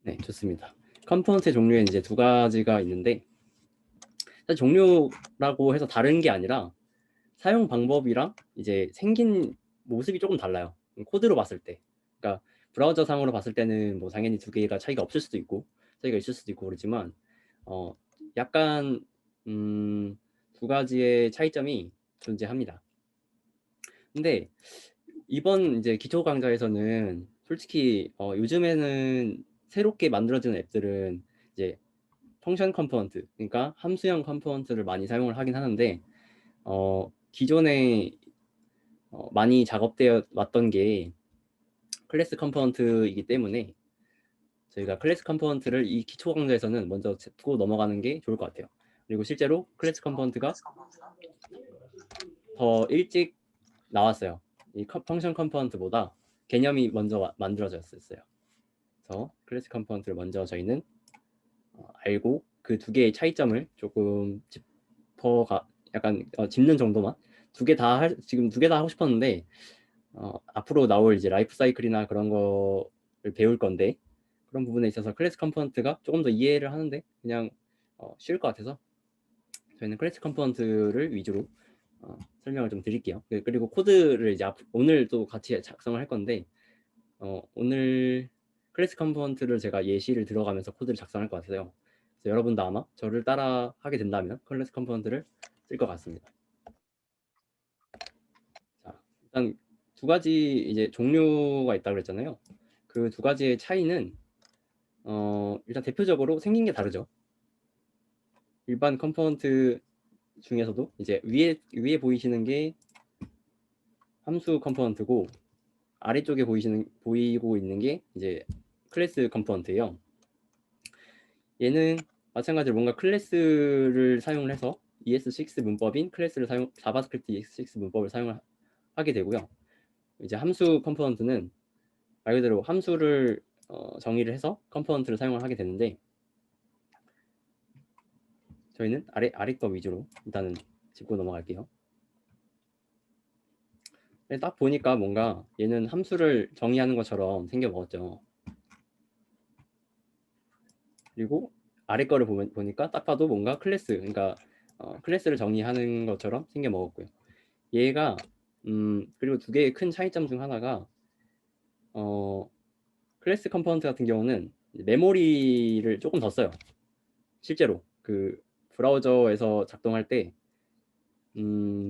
네, 좋습니다. 컴포넌트의 종류에 이제 두 가지가 있는데 사실 종류라고 해서 다른 게 아니라 사용 방법이랑 이제 생긴 모습이 조금 달라요. 코드로 봤을 때. 그러니까 브라우저 상으로 봤을 때는 뭐 당연히 두 개가 차이가 없을 수도 있고 차이가 있을 수도 있고 그렇지만 약간 두 가지의 차이점이 존재합니다. 근데 이번 이제 기초 강좌에서는 솔직히 요즘에는 새롭게 만들어지는 앱들은 이제 펑션 컴포넌트, 그러니까 함수형 컴포넌트를 많이 사용을 하긴 하는데 기존에 많이 작업되어 왔던 게 클래스 컴포넌트이기 때문에 저희가 클래스 컴포넌트를 이 기초 강좌에서는 먼저 짚고 넘어가는 게 좋을 것 같아요. 그리고 실제로 클래스 컴포넌트가 더 일찍 나왔어요. 이 펑션 컴포넌트보다 개념이 먼저 만들어졌어요. 그래서 클래스 컴포넌트를 먼저 저희는 알고 그 두 개의 차이점을 조금 약간 짚는 정도만 지금 두 개 다 하고 싶었는데 앞으로 나올 이제 라이프 사이클이나 그런 거를 배울 건데 그런 부분에 있어서 클래스 컴포넌트가 조금 더 이해를 하는데 그냥 쉬울 것 같아서 저희는 클래스 컴포넌트를 위주로 설명을 좀 드릴게요. 그리고 코드를 이제 오늘 또 같이 작성을 할 건데 오늘 클래스 컴포넌트를 제가 예시를 들어가면서 코드를 작성할 것 같아요. 그래서 여러분도 아마 저를 따라 하게 된다면 클래스 컴포넌트를 쓸 것 같습니다. 자, 일단 두 가지 이제 종류가 있다고 그랬잖아요. 그 두 가지의 차이는 일단 대표적으로 생긴 게 다르죠. 일반 컴포넌트 중에서도 이제 위에 보이시는 게 함수 컴포넌트고 아래쪽에 보이고 있는 게 이제 클래스 컴포넌트예요. 얘는 마찬가지로 뭔가 클래스를 사용을 해서 ES6 문법인 자바스크립트 ES6 문법을 사용을 하게 되고요. 이제 함수 컴포넌트는 말 그대로 함수를 정의를 해서 컴포넌트를 사용을 하게 되는데 저희는 아래 거 위주로 일단은 짚고 넘어갈게요. 딱 보니까 뭔가 얘는 함수를 정의하는 것처럼 생겨 먹었죠. 그리고 아래 거를 보니까 딱 봐도 뭔가 그러니까 클래스를 정의하는 것처럼 생겨 먹었고요. 얘가 그리고 두 개의 큰 차이점 중 하나가 클래스 컴포넌트 같은 경우는 메모리를 조금 더 써요. 실제로 그 브라우저에서 작동할 때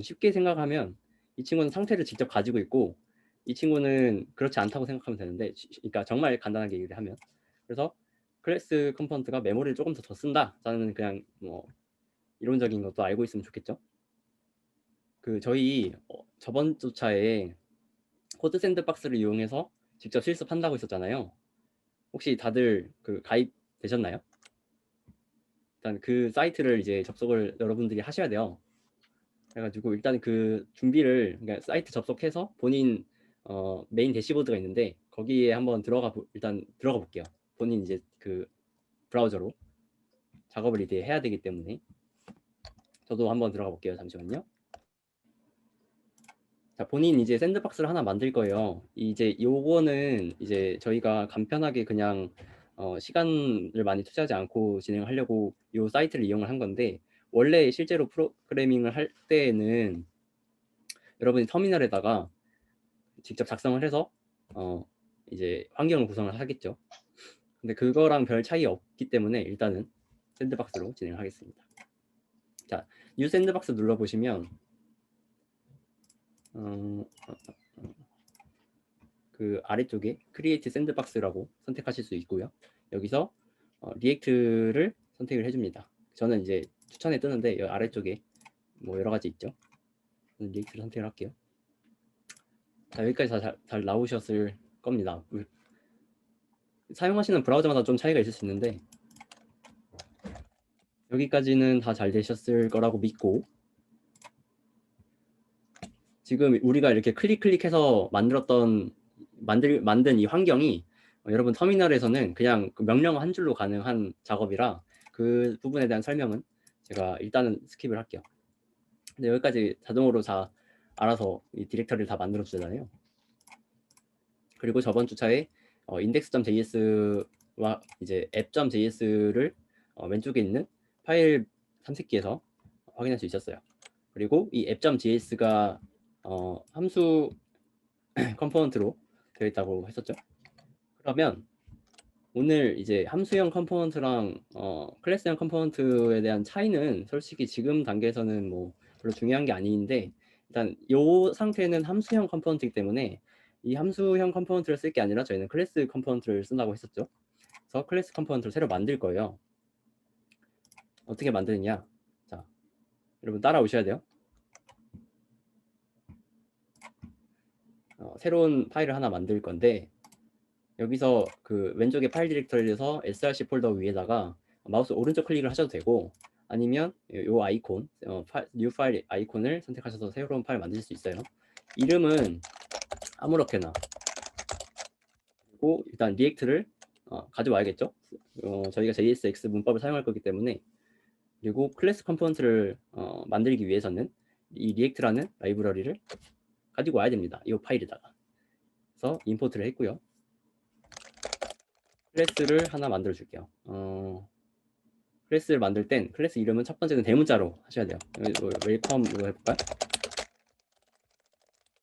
쉽게 생각하면 이 친구는 상태를 직접 가지고 있고 이 친구는 그렇지 않다고 생각하면 되는데 그러니까 정말 간단하게 얘기를 하면 그래서 클래스 컴포넌트가 메모리를 조금 더 쓴다라는 그냥 뭐 이론적인 것도 알고 있으면 좋겠죠. 그 저희 저번 주차에 코드 샌드박스를 이용해서 직접 실습한다고 했었잖아요. 혹시 다들 그 가입 되셨나요? 일단 그 사이트를 이제 접속을 여러분들이 하셔야 돼요. 그래가지고 일단 그 준비를 그러니까 사이트 접속해서 본인 메인 대시보드가 있는데 거기에 한번 일단 들어가 볼게요. 본인 이제 그 브라우저로 작업을 이제 해야 되기 때문에 저도 한번 들어가 볼게요. 잠시만요. 자, 본인 이제 샌드박스를 하나 만들 거예요. 이제 요거는 이제 저희가 간편하게 그냥 시간을 많이 투자하지 않고 진행하려고 요 사이트를 이용을 한 건데 원래 실제로 프로그래밍을 할 때에는 여러분이 터미널에다가 직접 작성을 해서 이제 환경을 구성을 하겠죠. 근데 그거랑 별 차이 없기 때문에 일단은 샌드박스로 진행을 하겠습니다. 자, 뉴 샌드박스 눌러보시면 그 아래쪽에 크리에이트 샌드박스라고 선택하실 수 있고요. 여기서 리액트를 선택을 해줍니다. 저는 이제 추천에 뜨는데 여기 아래쪽에 뭐 여러 가지 있죠. 리액트를 선택을 할게요. 자, 여기까지 다 잘 나오셨을 겁니다. 사용하시는 브라우저마다 좀 차이가 있을 수 있는데 여기까지는 다 잘 되셨을 거라고 믿고 지금 우리가 이렇게 클릭해서 만든 이 환경이 여러분 터미널에서는 그냥 명령 한 줄로 가능한 작업이라 그 부분에 대한 설명은 제가 일단은 스킵을 할게요. 근데 여기까지 자동으로 다 알아서 이 디렉터리를 다 만들어 주잖아요. 그리고 저번 주차에 index.js 이제 app.js를 왼쪽에 있는 파일 탐색기에서 확인할 수 있었어요. 그리고 이 app.js가 함수 컴포넌트로 되어 있다고 했었죠. 그러면 오늘 이제 함수형 컴포넌트랑 클래스형 컴포넌트에 대한 차이는 솔직히 지금 단계에서는 뭐 별로 중요한 게 아닌데, 일단 이 상태는 함수형 컴포넌트이기 때문에 이 함수형 컴포넌트를 쓸 게 아니라 저희는 클래스 컴포넌트를 쓴다고 했었죠. 그래서 클래스 컴포넌트를 새로 만들 거예요. 어떻게 만드느냐? 자, 여러분 따라오셔야 돼요. 새로운 파일을 하나 만들 건데, 여기서 그 왼쪽에 파일 디렉터리에서 src 폴더 위에다가 마우스 오른쪽 클릭을 하셔도 되고, 아니면 요 아이콘, new 파일 아이콘을 선택하셔서 새로운 파일 만드실 수 있어요. 이름은 아무렇게나. 그리고 일단 리액트를 가져와야겠죠. 저희가 JSX 문법을 사용할 거기 때문에. 그리고 클래스 컴포넌트를 만들기 위해서는 이 리액트라는 라이브러리를 가지고 와야 됩니다. 이 파일에다가. 그래서 임포트를 했고요. 클래스를 하나 만들어 줄게요. 클래스를 만들 땐 클래스 이름은 첫 번째는 대문자로 하셔야 돼요. 웰컴으로 해볼까요?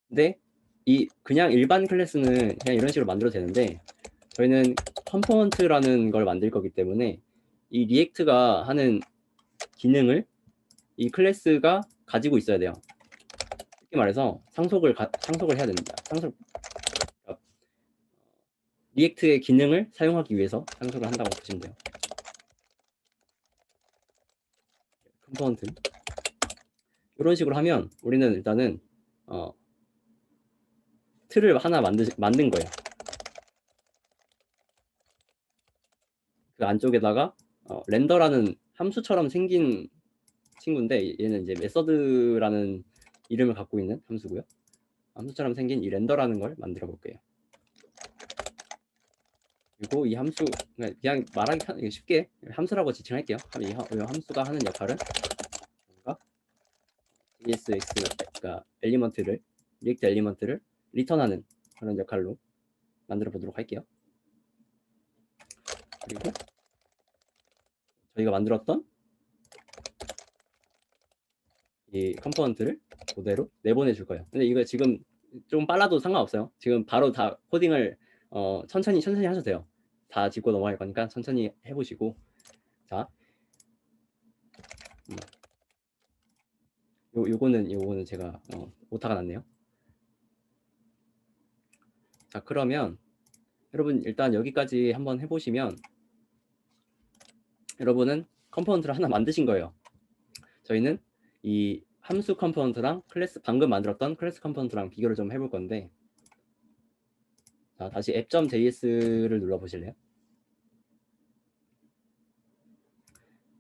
근데 이 그냥 일반 클래스는 그냥 이런 식으로 만들어도 되는데, 저희는 컴포넌트라는 걸 만들 거기 때문에 이 리액트가 하는 기능을 이 클래스가 가지고 있어야 돼요. 쉽게 말해서 상속을 해야 됩니다. 리액트의 기능을 사용하기 위해서 상속을 한다고 보시면 돼요. 컴포넌트 이런 식으로 하면 우리는 일단은 틀을 하나 만든 거예요. 그 안쪽에다가 렌더라는 함수처럼 생긴 친구인데, 얘는 이제 메서드라는 이름을 갖고 있는 함수고요. 함수처럼 생긴 이 렌더라는 걸 만들어 볼게요. 그리고 이 함수, 그냥 말하기 쉽게 함수라고 지칭할게요. 이 함수가 하는 역할은 JSX가 엘리먼트를, 리액트 엘리먼트를 리턴하는 그런 역할로 만들어 보도록 할게요. 그리고 저희가 만들었던 이 컴포넌트를 그대로 내보내 줄 거예요. 근데 이거 지금 좀 빨라도 상관없어요. 지금 바로 다 코딩을 천천히 하셔도 돼요. 다 짚고 넘어갈 거니까 천천히 해보시고. 자, 요거는 제가 오타가 났네요. 자, 그러면 여러분 일단 여기까지 한번 해보시면 여러분은 컴포넌트를 하나 만드신 거예요. 저희는 이 함수 컴포넌트랑 방금 만들었던 클래스 컴포넌트랑 비교를 좀 해볼 건데, 자, 다시 app.js를 눌러보실래요?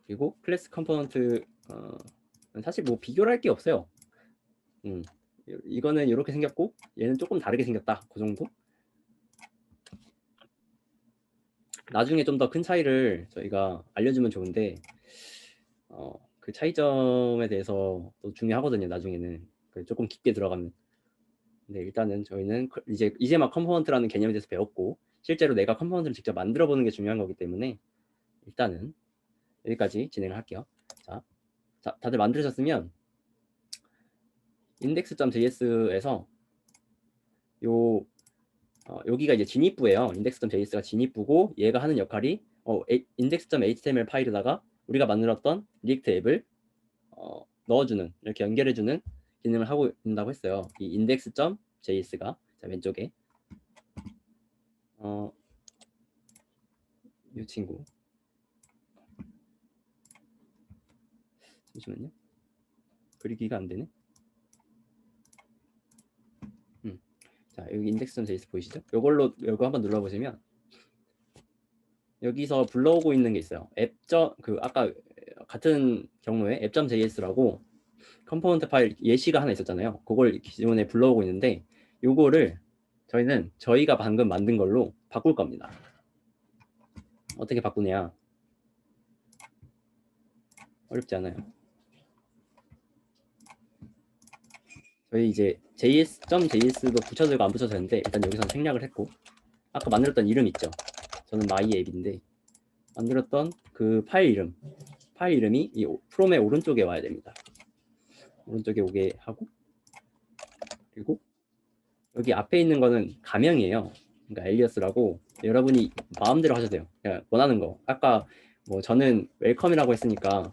그리고 클래스 컴포넌트 사실 뭐 비교를 할 게 없어요. 이거는 이렇게 생겼고 얘는 조금 다르게 생겼다, 그 정도. 나중에 좀 더 큰 차이를 저희가 알려주면 좋은데 그 차이점에 대해서 또 중요하거든요, 나중에는. 조금 깊게 들어가면. 근데 일단은 저희는 이제 막 컴포넌트라는 개념에 대해서 배웠고, 실제로 내가 컴포넌트를 직접 만들어 보는 게 중요한 거기 때문에 일단은 여기까지 진행을 할게요. 자, 다들 만드셨으면 index.js에서 여기가 이제 진입부예요. index.js가 진입부고, 얘가 하는 역할이 index.html 파일에다가 우리가 만들었던 리액트 앱을 넣어주는, 이렇게 연결해주는 기능을 하고 있다고 했어요. 이 index.js가 왼쪽에 이 친구, 잠시만요. 그리기가 안 되네. 자, 여기 index.js 보이시죠? 이거 한번 눌러보시면 여기서 불러오고 있는 게 있어요. 아까 같은 경우에 app.js라고 컴포넌트 파일 예시가 하나 있었잖아요. 그걸 기존에 불러오고 있는데, 요거를 저희는 저희가 방금 만든 걸로 바꿀 겁니다. 어떻게 바꾸냐? 어렵지 않아요. 저희 이제 js.js도 붙여도 되고 안 붙여도 되는데, 일단 여기서 생략을 했고, 아까 만들었던 이름 있죠? 저는 마이 앱인데 만들었던 그 파일 이름이 이 프롬의 오른쪽에 와야 됩니다. 오른쪽에 오게 하고, 그리고 여기 앞에 있는 거는 가명이에요. 그러니까 엘리어스라고 여러분이 마음대로 하셔도 돼요. 그냥 원하는 거. 아까 뭐 저는 웰컴이라고 했으니까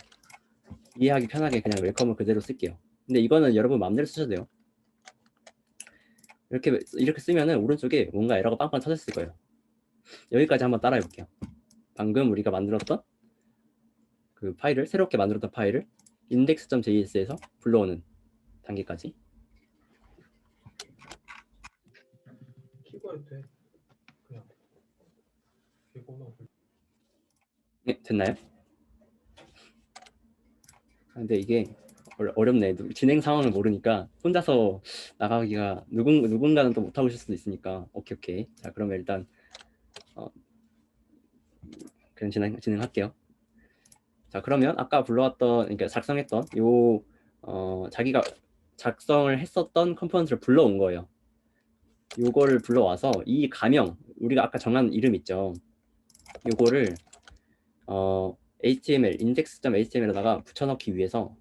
이해하기 편하게 그냥 웰컴을 그대로 쓸게요. 근데 이거는 여러분 마음대로 쓰셔도 돼요. 이렇게 쓰면은 오른쪽에 뭔가 에러가 빵빵 터졌을 거예요. 여기까지 한번 따라해 볼게요. 방금 우리가 만들었던 그 파일을, 새롭게 만들었던 파일을 index.js에서 불러오는 단계까지. 키고 해도 돼. 그냥 키고만. 네, 됐나요? 근데 이게 어렵네. 진행 상황을 모르니까 혼자서 나가기가 누군가는 또 못하고 있을 수도 있으니까. 오케이. 자, 그러면 일단 그냥 진행할게요. 자, 그러면 아까 불러왔던, 그러니까 작성했던 자기가 작성을 했었던 컴포넌트를 불러온 거예요. 요거를 불러와서 이 가명, 우리가 아까 정한 이름 있죠. 요거를 HTML, index.html에다가 붙여넣기 위해서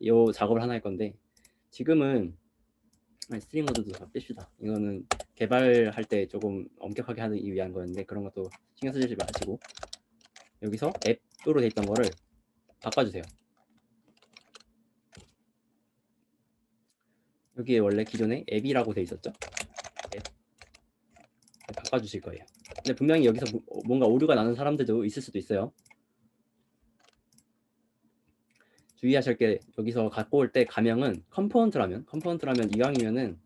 요 작업을 하나 할 건데, 지금은 스트링 모드도 다 뺍시다. 이거는 개발할 때 조금 엄격하게 하기 위한 거였는데 그런 것도 신경 쓰지 마시고, 여기서 앱으로 돼 있던 거를 바꿔주세요. 여기에 원래 기존에 앱이라고 돼 있었죠. 앱. 바꿔주실 거예요. 근데 분명히 여기서 뭔가 오류가 나는 사람들도 있을 수도 있어요. 주의하실 게, 여기서 갖고 올 때 가명은 컴포넌트라면 이왕이면은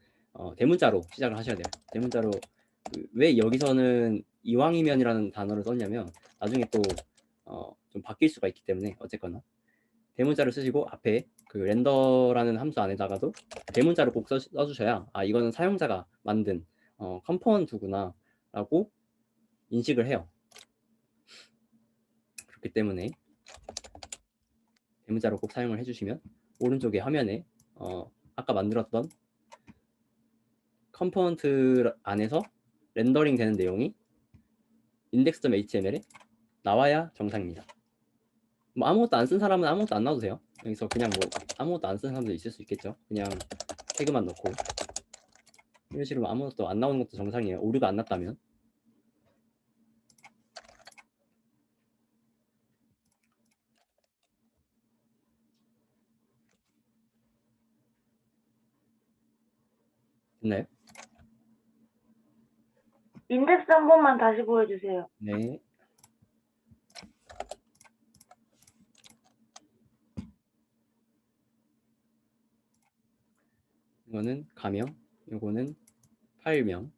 대문자로 시작을 하셔야 돼요. 대문자로. 왜 여기서는 이왕이면이라는 단어를 썼냐면 나중에 또 좀 바뀔 수가 있기 때문에, 어쨌거나 대문자를 쓰시고 앞에 그 렌더라는 함수 안에다가도 대문자를 꼭 써주셔야 이거는 사용자가 만든 컴포넌트구나 라고 인식을 해요. 그렇기 때문에 대문자로 꼭 사용을 해주시면 오른쪽에 화면에 아까 만들었던 컴포넌트 안에서 렌더링 되는 내용이 index.html에 나와야 정상입니다. 뭐 아무것도 안 쓴 사람은 아무것도 안 놔도 돼요. 여기서 그냥 뭐 아무것도 안 쓴 사람도 있을 수 있겠죠. 그냥 태그만 넣고 이런 식으로 아무것도 안 나오는 것도 정상이에요. 오류가 안 났다면. 됐나요? 인덱스 한 번만 다시 보여주세요. 네. 이거는 가명, 이거는 파일명.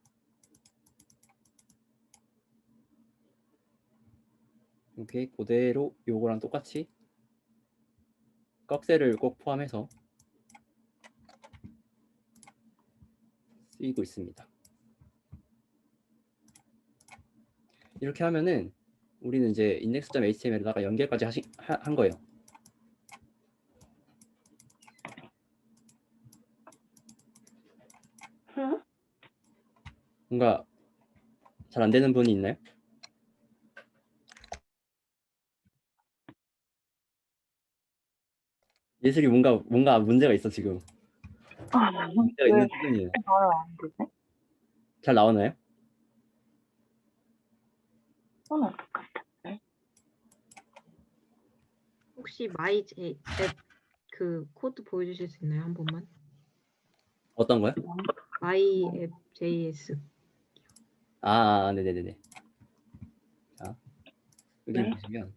이렇게 그대로 요거랑 똑같이 꺽쇠를 꼭 포함해서 쓰이고 있습니다. 이렇게 하면은 우리는 이제 index.html에다가 연결까지 한 거예요. 뭔가 잘 안 되는 분이 있나요? 예술이 뭔가 문제가 있어 지금. 문제가 있는 수준이에요. 잘 나오나요? 혹시 마이 앱 그 코드 보여주실 수 있나요? 한 번만. 어떤 거요? 마이 앱 JS. 네네네네. 자, 여기 네. 보시면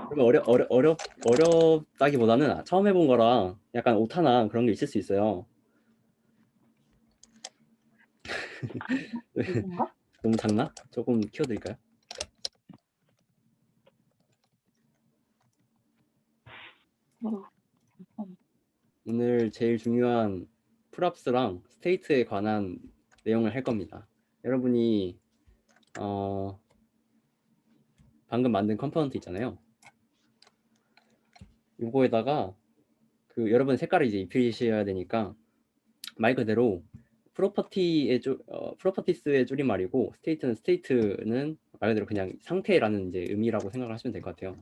그러면 어렵다기보다는 처음 해본 거라 약간 오타나 그런 게 있을 수 있어요. 너무 작나? 조금 키워드릴까요? 오늘 제일 중요한 프랍스랑 스테이트에 관한 내용을 할 겁니다. 여러분이 방금 만든 컴포넌트 있잖아요. 이거에다가 그 여러분 색깔을 이제 입히셔야 되니까 말 그대로 프로퍼티스의 줄임말이고 스테이트는 말 그대로 그냥 상태라는 이제 의미라고 생각을 하시면 될 것 같아요.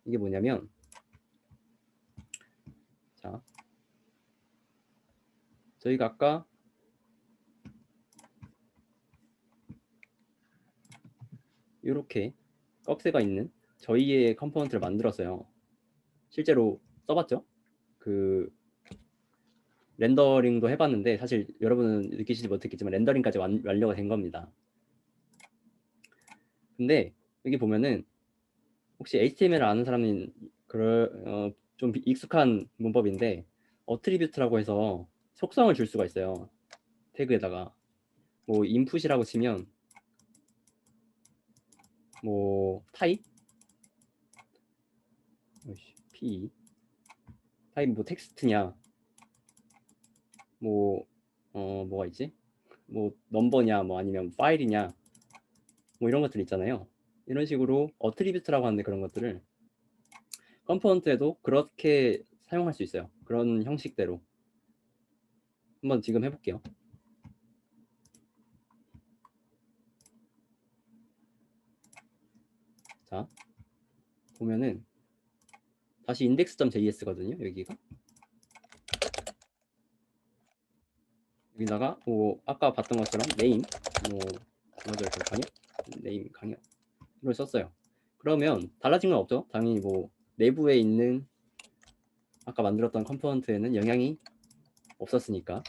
이게 뭐냐면 자, 저희가 아까 이렇게 꺽쇠가 있는 저희의 컴포넌트를 만들었어요. 실제로 써봤죠? 그 렌더링도 해봤는데 사실 여러분은 느끼시지 못했겠지만 렌더링까지 완료가 된 겁니다. 근데 여기 보면은 혹시 HTML을 아는 사람은 좀 익숙한 문법인데 어트리뷰트라고 해서 속성을 줄 수가 있어요. 태그에다가 뭐 인풋이라고 치면 뭐 타입 p 타입 뭐 텍스트냐 뭐 뭐가 있지 뭐 넘버냐 뭐 아니면 파일이냐 뭐 이런 것들 있잖아요. 이런 식으로 어트리뷰트라고 하는데 그런 것들을 컴포넌트에도 그렇게 사용할 수 있어요. 그런 형식대로 한번 지금 해볼게요. 자 보면은 다시 index.js거든요. 여기다가 뭐 아까 봤던 것처럼 name 뭐 강력 name 강력 이걸 썼어요. 그러면 달라진 건 없죠. 당연히 뭐 내부에 있는 아까 만들었던 컴포넌트에는 영향이 없었으니까.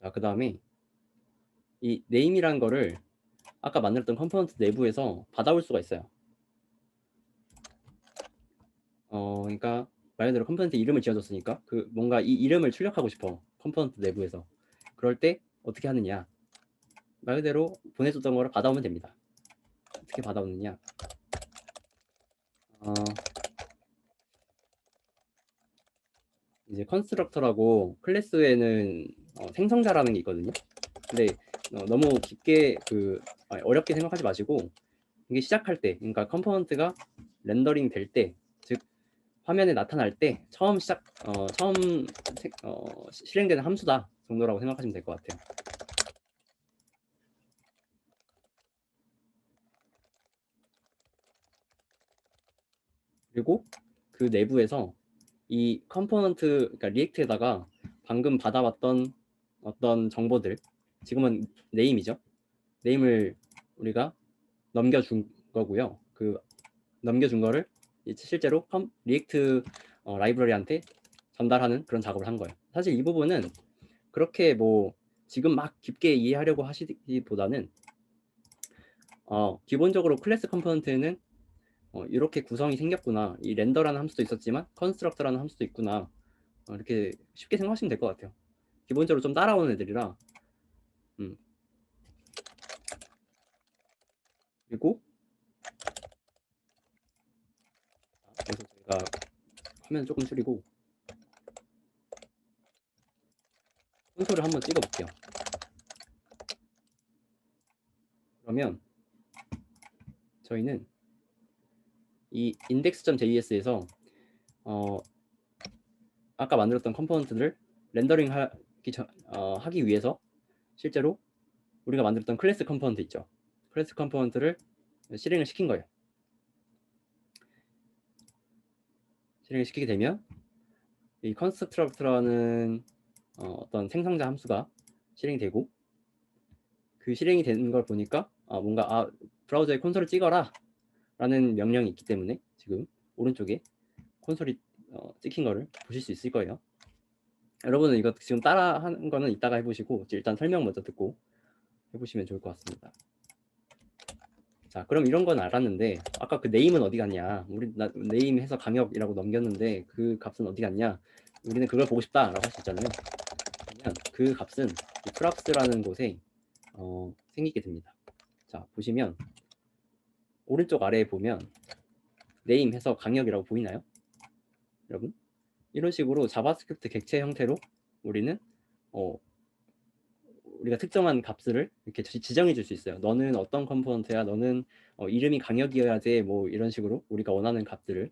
자, 그 다음에 이 name이란 거를 아까 만들었던 컴포넌트 내부에서 받아올 수가 있어요. 그러니까 말 그대로 컴포넌트 이름을 지어줬으니까 그 뭔가 이 이름을 출력하고 싶어 컴포넌트 내부에서. 그럴 때 어떻게 하느냐? 말 그대로 보내줬던 거를 받아오면 됩니다. 어떻게 받아오느냐? 이제 컨스트럭터라고 클래스에는 생성자라는 게 있거든요. 근데 너무 깊게 어렵게 생각하지 마시고 이게 시작할 때, 그러니까 컴포넌트가 렌더링 될 때, 즉 화면에 나타날 때 처음 실행되는 함수다 정도라고 생각하시면 될 것 같아요. 그리고 그 내부에서 이 컴포넌트, 그러니까 리액트에다가 방금 받아왔던 어떤 정보들, 지금은 네임이죠. 네임을 우리가 넘겨준 거고요. 그 넘겨준 거를 실제로 리액트 라이브러리한테 전달하는 그런 작업을 한 거예요. 사실 이 부분은 그렇게 뭐 지금 막 깊게 이해하려고 하시기보다는 기본적으로 클래스 컴포넌트는 이렇게 구성이 생겼구나. 이 렌더라는 함수도 있었지만 컨스트럭터라는 함수도 있구나. 이렇게 쉽게 생각하시면 될 것 같아요. 기본적으로 좀 따라오는 애들이라. 그리고 그래서 제가 화면 조금 줄이고 콘솔을 한번 찍어 볼게요. 그러면 저희는 이 index.js에서 아까 만들었던 컴포넌트를 렌더링 하기 위해서 실제로 우리가 만들었던 클래스 컴포넌트 있죠. 클래스 컴포넌트를 실행을 시킨 거예요. 실행을 시키게 되면 이 construct라는 어떤 생성자 함수가 실행이 되고 그 실행이 되는 걸 보니까 뭔가 브라우저에 콘솔을 찍어라 라는 명령이 있기 때문에 지금 오른쪽에 콘솔이 찍힌 거를 보실 수 있을 거예요. 여러분은 이거 지금 따라 하는 거는 이따가 해보시고 일단 설명 먼저 듣고 해보시면 좋을 것 같습니다. 자, 그럼 이런 건 알았는데 아까 그 네임은 어디 갔냐? 우리 네임 해서 강역이라고 넘겼는데 그 값은 어디 갔냐? 우리는 그걸 보고 싶다라고 할 수 있잖아요. 그러면 그 값은 이 프랍스라는 곳에 생기게 됩니다. 자, 보시면 오른쪽 아래에 보면 네임 해서 강역이라고 보이나요? 여러분? 이런 식으로 자바스크립트 객체 형태로 우리는 우리가 특정한 값을 이렇게 지정해 줄 수 있어요. 너는 어떤 컴포넌트야, 너는 이름이 강역이어야 돼, 뭐 이런 식으로 우리가 원하는 값들을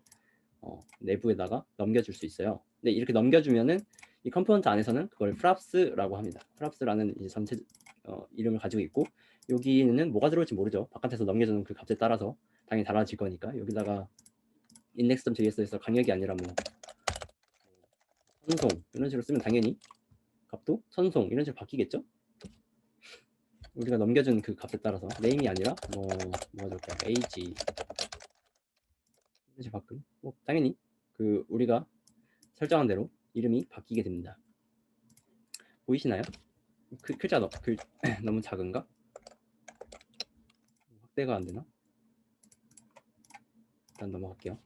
내부에다가 넘겨줄 수 있어요. 근데 이렇게 넘겨주면은 이 컴포넌트 안에서는 그걸 프랍스라고 합니다. 프랍스라는 이제 전체 이름을 가지고 있고, 여기는 뭐가 들어올지 모르죠. 바깥에서 넘겨주는 그 값에 따라서 당연히 달라질 거니까. 여기다가 index.js에서 강역이 아니라 뭐 선송 이런 식으로 쓰면 당연히 값도 선송 이런 식으로 바뀌겠죠. 우리가 넘겨준 그 값에 따라서 name이 아니라 뭐가 좋을까요? age 이런 식으로 바꿈. 당연히 그 우리가 설정한 대로 이름이 바뀌게 됩니다. 보이시나요? 글자 너무 작은가? 확대가 안 되나? 일단 넘어갈게요.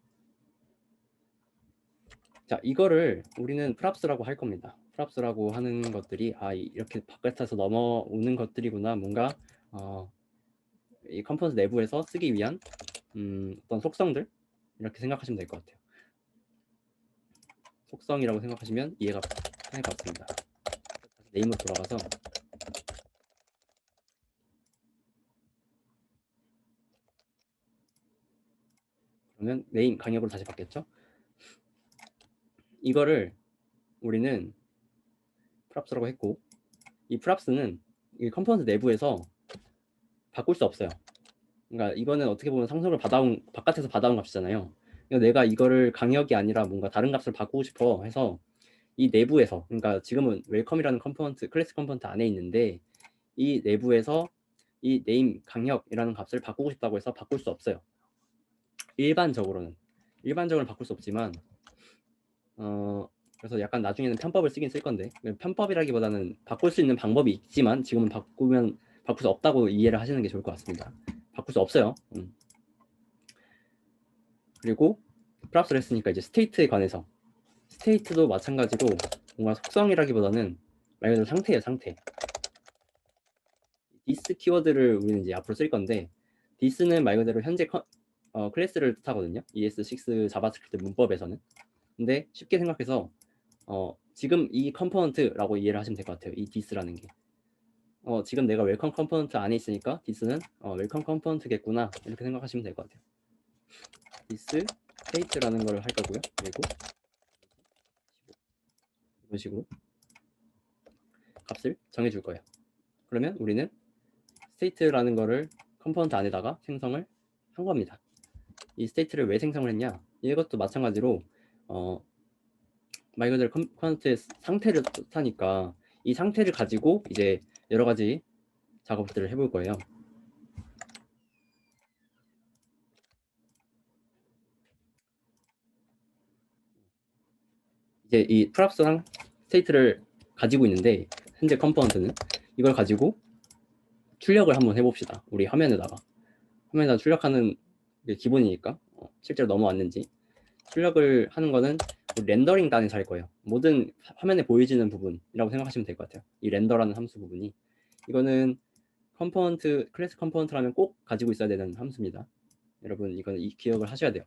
자, 이거를 우리는 프랍스라고 할 겁니다. 프랍스라고 하는 것들이 이렇게 바깥에서 넘어오는 것들이구나. 뭔가 이 컴포넌트 내부에서 쓰기 위한 어떤 속성들 이렇게 생각하시면 될 것 같아요. 속성이라고 생각하시면 이해가 편할 것 같습니다. 네임으로 돌아가서 그러면 네임 강역으로 다시 바뀌었죠. 이거를 우리는 프랍스라고 했고, 이 프랍스는 이 컴포넌트 내부에서 바꿀 수 없어요. 그러니까 이거는 어떻게 보면 상속을 바깥에서 받아온 값이잖아요. 그러니까 내가 이거를 강역이 아니라 뭔가 다른 값을 바꾸고 싶어 해서 이 내부에서, 그러니까 지금은 웰컴이라는 컴포넌트, 클래스 컴포넌트 안에 있는데 이 내부에서 이 네임 강역이라는 값을 바꾸고 싶다고 해서 바꿀 수 없어요. 일반적으로는 바꿀 수 없지만 그래서 약간 나중에는 편법을 쓰긴 쓸 건데, 편법이라기보다는 바꿀 수 있는 방법이 있지만 지금은 바꿀 수 없다고 이해를 하시는 게 좋을 것 같습니다. 바꿀 수 없어요. 그리고 프랍스를 했으니까 이제 스테이트에 관해서, 스테이트도 마찬가지로 뭔가 속성이라기보다는 말 그대로 상태예요. 상태. this 키워드를 우리는 이제 앞으로 쓸 건데, this는 말 그대로 현재 클래스를 뜻하거든요. ES6 자바스크립트 문법에서는. 근데 쉽게 생각해서 지금 이 컴포넌트라고 이해를 하시면 될 것 같아요. 이 this라는 게 지금 내가 웰컴 컴포넌트 안에 있으니까 this는 웰컴 컴포넌트겠구나, 이렇게 생각하시면 될 것 같아요. this state라는 걸 할 거고요. 그리고 이런 식으로 값을 정해줄 거예요. 그러면 우리는 state라는 거를 컴포넌트 안에다가 생성을 한 겁니다. 이 state를 왜 생성을 했냐? 이것도 마찬가지로 말 그대로 컴포넌트의 상태를 뜻하니까 이 상태를 가지고 이제 여러 가지 작업들을 해볼 거예요. 이제 이 프랍스랑 스테이트를 가지고 있는데, 현재 컴포넌트는 이걸 가지고 출력을 한번 해봅시다. 우리 화면에다가 출력하는 게 기본이니까 실제로 넘어왔는지 출력을 하는 거는 렌더링 단에서 할 거예요. 모든 화면에 보여지는 부분이라고 생각하시면 될 것 같아요. 이 렌더라는 함수 부분이, 이거는 컴포넌트, 클래스 컴포넌트라면 꼭 가지고 있어야 되는 함수입니다. 여러분 이거는 기억을 하셔야 돼요.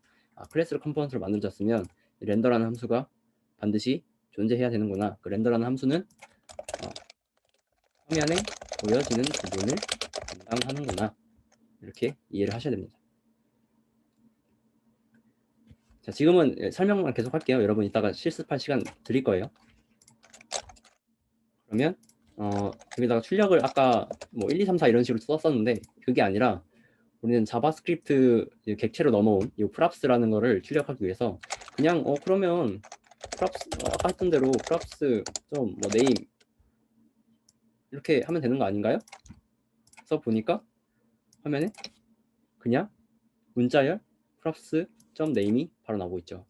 클래스 컴포넌트를 만들어졌으면 렌더라는 함수가 반드시 존재해야 되는구나. 그 렌더라는 함수는 화면에 보여지는 부분을 담당하는구나, 이렇게 이해를 하셔야 됩니다. 자, 지금은 설명만 계속 할게요. 여러분 이따가 실습할 시간 드릴 거예요. 그러면 여기다가 출력을 아까 뭐 1, 2, 3, 4 이런 식으로 썼었는데, 그게 아니라 우리는 자바스크립트 객체로 넘어온 이 프랍스라는 거를 출력하기 위해서 그냥 그러면 프랍스 아까 했던 대로 프랍스 좀 뭐 네임 이렇게 하면 되는 거 아닌가요? 그래서 보니까 화면에 그냥 문자열 프랍스 점 네임이 바로 나오고 있죠.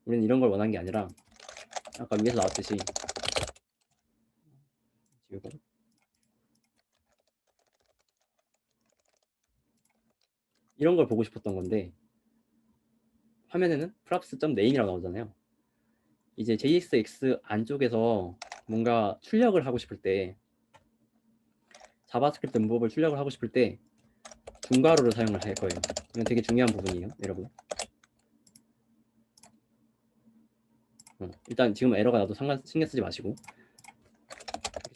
우리는 이런 걸 원한 게 아니라 아까 위에서 나왔듯이 지우고 이런 걸 보고 싶었던 건데, 화면에는 props.name이라고 나오잖아요. 이제 JSX 안쪽에서 뭔가 출력을 하고 싶을 때, 자바스크립트 문법을 출력을 하고 싶을 때 중괄호를 사용을 할 거예요. 이건 되게 중요한 부분이에요, 여러분. 일단 지금 에러가 나도 신경 쓰지 마시고,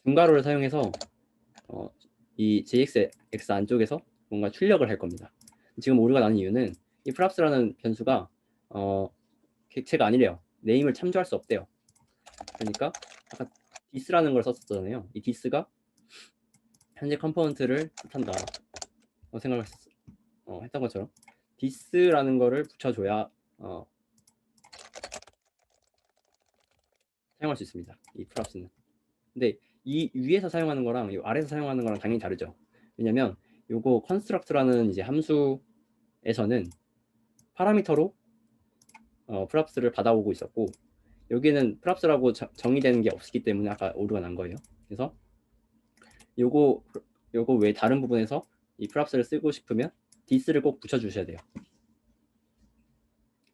중괄호를 사용해서 이 JXX 안쪽에서 뭔가 출력을 할 겁니다. 지금 오류가 나는 이유는 이 프랍스라는 변수가 객체가 아니래요. 네임을 참조할 수 없대요. 그러니까 아까 this라는 걸 썼었잖아요. 이 this가 현재 컴포넌트를 뜻한다 생각을 했던 것처럼 this라는 거를 붙여줘야 사용할 수 있습니다. 이 프랍스는. 근데 이 위에서 사용하는 거랑 이 아래에서 사용하는 거랑 당연히 다르죠. 왜냐면 요거 construct라는 이제 함수에서는 파라미터로 프랍스를 받아오고 있었고 여기는 프랍스라고 정의되는 게 없기 때문에 아까 오류가 난 거예요. 그래서 요거 외 다른 부분에서 이 프랍스를 쓰고 싶으면 this를 꼭 붙여주셔야 돼요.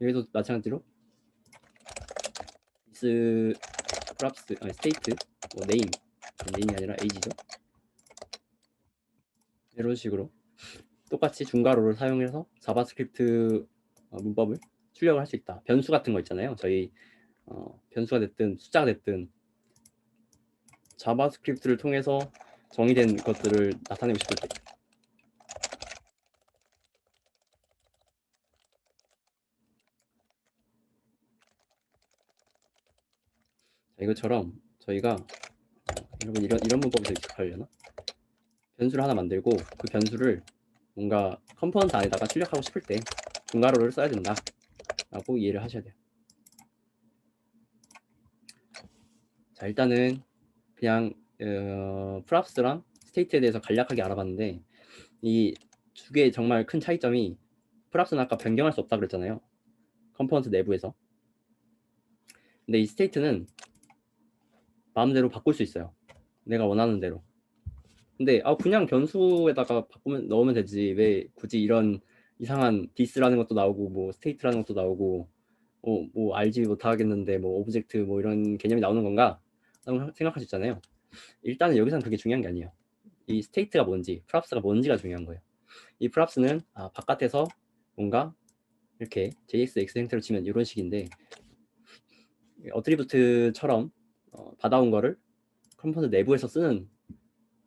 여기도 마찬가지로 this 프랍스 스테이트 네임이 아니라 age죠. 이런 식으로 똑같이 중괄호를 사용해서 자바스크립트 문법을 출력을 할 수 있다. 변수 같은 거 있잖아요. 저희 변수가 됐든 숫자가 됐든 자바스크립트를 통해서 정의된 것들을 나타내고 싶을 때 이것처럼 저희가 여러분 이런 문법에서 익숙하려나? 변수를 하나 만들고 그 변수를 뭔가 컴포넌트 안에다가 출력하고 싶을 때 중괄호를 써야 된다 라고 이해를 하셔야 돼요. 자, 일단은 그냥 프랍스랑 스테이트에 대해서 간략하게 알아봤는데 이 두 개의 정말 큰 차이점이 프랍스는 아까 변경할 수 없다 그랬잖아요. 컴포넌트 내부에서. 근데 이 스테이트는 마음대로 바꿀 수 있어요. 내가 원하는 대로. 근데 그냥 변수에다가 넣으면 되지. 왜 굳이 이런 이상한 this라는 것도 나오고 뭐 state라는 것도 나오고 뭐 알지 못하겠는데 뭐 오브젝트 뭐 이런 개념이 나오는 건가? 라고 생각할 수 있잖아요. 일단은 여기서는 그게 중요한 게 아니에요. 이 state가 뭔지, 프랍스가 뭔지가 중요한 거예요. 이 프랍스는 바깥에서 뭔가 이렇게 JSX 형태로 치면 이런 식인데 어트리부트처럼 받아온 거를 컴포넌트 내부에서 쓰는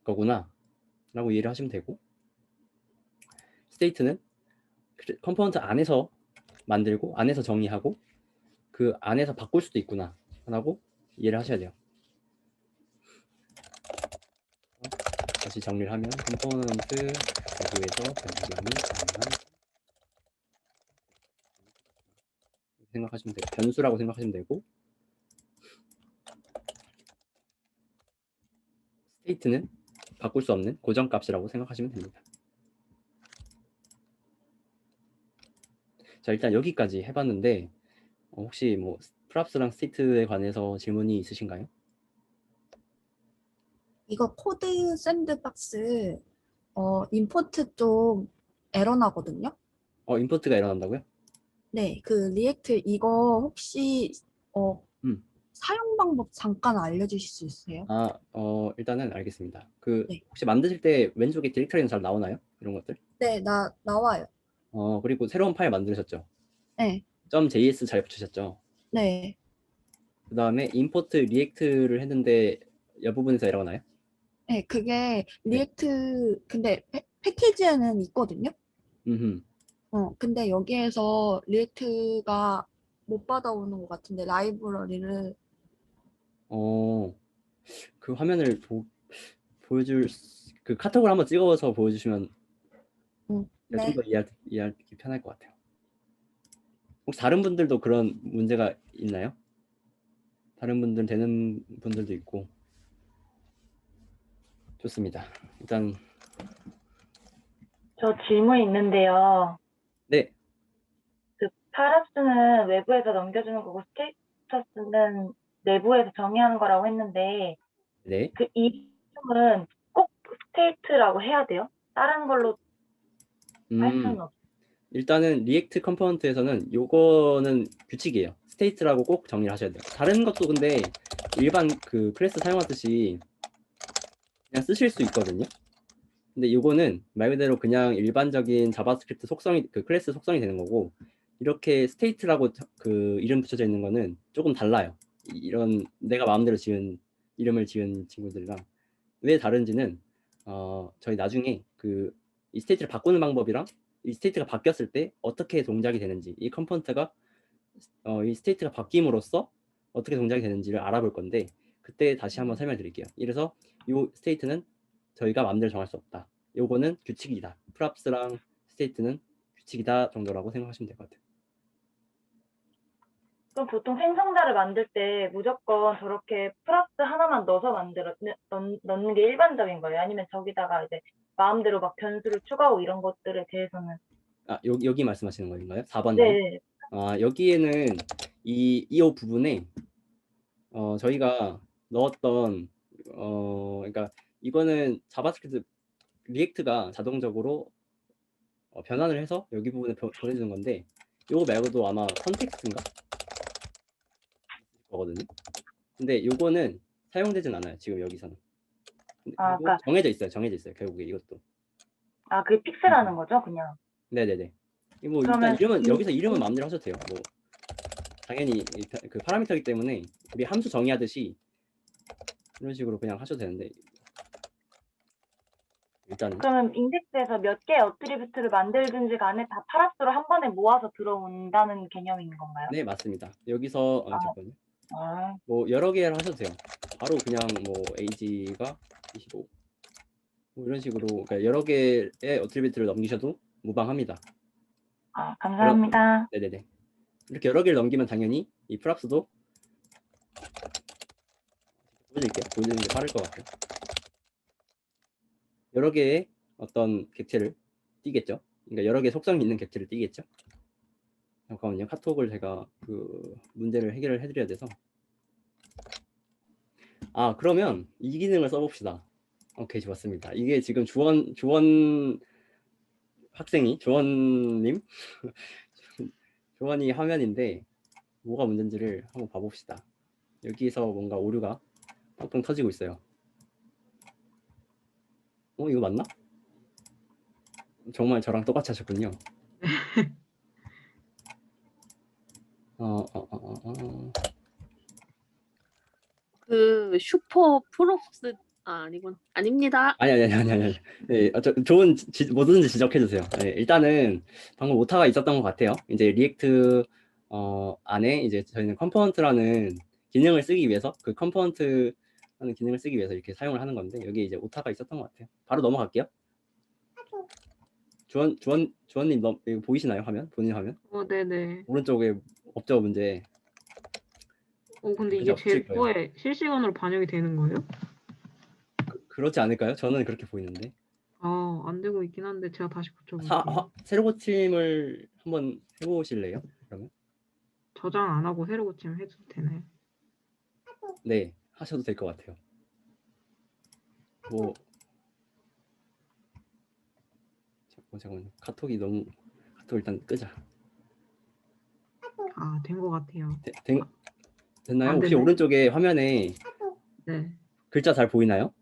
거구나 라고 이해를 하시면 되고 스테이트는 컴포넌트 안에서 만들고 안에서 정의하고 그 안에서 바꿀 수도 있구나 라고 이해를 하셔야 돼요. 다시 정리를 하면 컴포넌트 내부에서 변경이 가능한 생각하시면 돼요. 변수라고 생각하시면 되고 스테이트는 바꿀 수 없는 고정값이라고 생각하시면 됩니다. 자, 일단 여기까지 해봤는데 혹시 뭐 프랍스랑 스테이트에 관해서 질문이 있으신가요? 이거 코드 샌드박스 임포트 좀 에러 나거든요. 임포트가 일어난다고요? 네, 그 리액트 이거 혹시 음. 사용 방법 잠깐 알려주실 수 있어요? 일단은 알겠습니다. 네. 혹시 만드실 때 왼쪽에 디렉터리는 잘 나오나요? 이런 것들? 네, 나와요. 그리고 새로운 파일 만드셨죠? 네, .js 잘 붙이셨죠? 네, 그 다음에 임포트 리액트를 했는데 옆부분에서 에러가 나요? 네, 그게 네. 리액트 근데 패키지에는 있거든요. 음흠. 근데 여기에서 리액트가 못 받아오는 것 같은데 라이브러리를 그 화면을 보여줄 그 카톡을 한번 찍어서 보여주시면 좀 네. 더 이해하기 편할 것 같아요. 혹시 다른 분들도 그런 문제가 있나요? 다른 분들 되는 분들도 있고. 좋습니다. 일단 저 질문 있는데요. 네. 그 파랍스는 외부에서 넘겨주는 거고 스테이터스는 내부에서 정의하는 거라고 했는데 네. 그 이름은 꼭 스테이트라고 해야 돼요? 다른 걸로 할 수는 없어요. 일단은 리액트 컴포넌트에서는 요거는 규칙이에요. 스테이트라고 꼭 정리를 하셔야 돼요. 다른 것도 근데 일반 그 클래스 사용하듯이 그냥 쓰실 수 있거든요. 근데 요거는 말 그대로 그냥 일반적인 자바스크립트 속성이 그 클래스 속성이 되는 거고 이렇게 스테이트라고 그 이름 붙여져 있는 거는 조금 달라요. 이런 내가 마음대로 지은 이름을 지은 친구들이랑 왜 다른지는 저희 나중에 그 이 스테이트를 바꾸는 방법이랑 이 스테이트가 바뀌었을 때 어떻게 동작이 되는지, 이 컴포넌트가 이 스테이트가 바뀜으로써 어떻게 동작이 되는지를 알아볼 건데 그때 다시 한번 설명드릴게요. 이래서 이 스테이트는 저희가 마음대로 정할 수 없다. 요거는 규칙이다. 프랍스랑 스테이트는 규칙이다 정도라고 생각하시면 될 것 같아요. 그럼 보통 생성자를 만들 때 무조건 저렇게 프락스 하나만 넣어서 넣는 게 일반적인 거예요? 아니면 저기다가 이제 마음대로 막 변수를 추가하고 이런 것들에 대해서는? 여기 말씀하시는 건가요? 4번이요? 네. 여기에는 이 부분에 저희가 넣었던 그러니까 이거는 자바스크립트 리액트가 자동적으로 변환을 해서 여기 부분에 보내주는 건데 요거 말고도 아마 컨텍스트인가? 거거든요. 근데 요거는 사용되진 않아요. 지금 여기서는. 아, 그리고 그러니까 정해져 있어요. 결국에 이것도. 그게 픽셀하는 거죠, 그냥. 네네네. 뭐 일단 그러면 이름은 여기서 이름은 마음대로 하셔도 돼요. 뭐 당연히 그 파라미터이기 때문에 우리 함수 정의하듯이 이런 식으로 그냥 하셔도 되는데 일단은 그러면 인덱스에서 몇 개의 어트리뷰트를 만들든지 간에 다 파라스로 한 번에 모아서 들어온다는 개념인 건가요? 네 맞습니다. 여기서 아. 잠깐만요. 아, 뭐 여러 개를 하셔도 돼요. 바로 그냥 뭐 age가 25 뭐 이런 식으로 그러니까 여러 개의 어트리뷰트를 넘기셔도 무방합니다. 감사합니다. 네네네. 이렇게 여러 개를 넘기면 당연히 이 프랍스도 보여드리는 게 빠를 것 같아요. 여러 개의 어떤 객체를 띄겠죠. 그러니까 여러 개의 속성이 있는 객체를 띄겠죠. 잠깐만요. 카톡을 제가 그 문제를 해결을 해드려야 돼서. 그러면 이 기능을 써봅시다. 오케이, 좋았습니다. 이게 지금 주원님 조원이 화면인데 뭐가 문제인지를 한번 봐봅시다. 여기서 뭔가 오류가 뻥뻥 터지고 있어요. 이거 맞나? 정말 저랑 똑같이 하셨군요. 그 슈퍼 프록스 아니구나. 아닙니다. 아니. 네, 좋은 뭐든지 지적해 주세요. 네, 일단은 방금 오타가 있었던 것 같아요. 이제 리액트 안에 이제 저희는 컴포넌트라는 기능을 쓰기 위해서 그 컴포넌트라는 기능을 쓰기 위해서 이렇게 사용을 하는 건데 여기 이제 오타가 있었던 것 같아요. 바로 넘어갈게요. 주원님 이거 보이시나요? 본인 화면? 네네. 오른쪽에 없죠 문제. 근데 문제 이게 없을 제 거에 실시간으로 반영이 되는 거예요? 그렇지 않을까요? 저는 그렇게 보이는데. 안 되고 있긴 한데 제가 다시 고쳐볼게요. 새로 고침을 한번 해보실래요? 그러면? 저장 안 하고 새로 고치면 해도 되나요? 네, 하셔도 될 것 같아요. 뭐 잠깐만요. 카톡 일단 끄자. 된 것 같아요. 됐나요? 안 혹시 되네. 오른쪽에 화면에 네. 글자 잘 보이나요?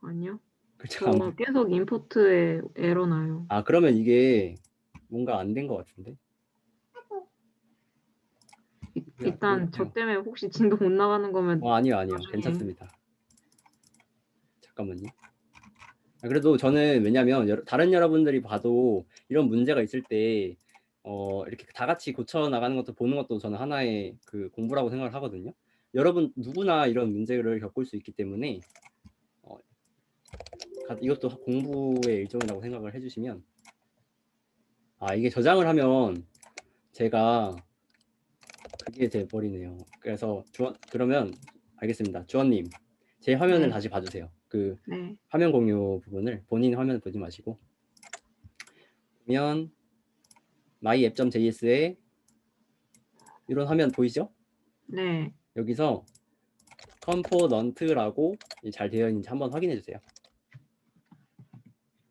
아니요. 글자가 안 보여. 계속 임포트에 에러 나요. 그러면 이게 뭔가 안 된 것 같은데. 일단 저 때문에 혹시 진도 못 나가는 거면 아니요. 나중에. 괜찮습니다. 잠깐만요. 그래도 저는 왜냐면 다른 여러분들이 봐도 이런 문제가 있을 때 이렇게 다 같이 고쳐 나가는 것도 보는 것도 저는 하나의 그 공부라고 생각을 하거든요. 여러분 누구나 이런 문제를 겪을 수 있기 때문에 이것도 공부의 일종이라고 생각을 해주시면 이게 저장을 하면 제가 그게 돼버리네요. 그래서 그러면 알겠습니다. 주원님 제 화면을 네. 다시 봐주세요. 네. 화면 공유 부분을 본인 화면 보지 마시고 보면 myApp.js에 이런 화면 보이죠? 네. 여기서 컴포넌트라고 잘 되어 있는지 한번 확인해 주세요.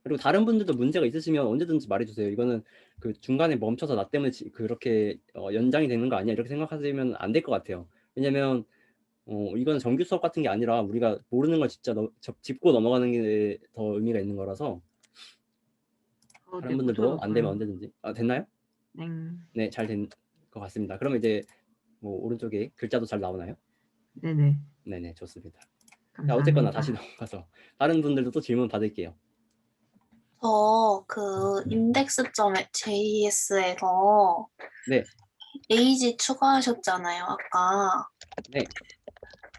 그리고 다른 분들도 문제가 있으시면 언제든지 말해주세요. 이거는 그 중간에 멈춰서 나 때문에 그렇게 연장이 되는 거 아니야 이렇게 생각하시면 안 될 것 같아요. 왜냐면 이건 정규 수업 같은 게 아니라 우리가 모르는 걸 진짜 짚고 넘어가는 게 더 의미가 있는 거라서 다른 분들도 안 되면 언제든지. 됐나요? 네. 네, 잘 된 것 같습니다. 그러면 이제 뭐 오른쪽에 글자도 잘 나오나요? 네네. 네네, 좋습니다. 자, 감사합니다. 어쨌거나 다시 넘어가서 다른 분들도 또 질문 받을게요. 저 그 index.js에서 네, 에이지 추가하셨잖아요, 아까. 네.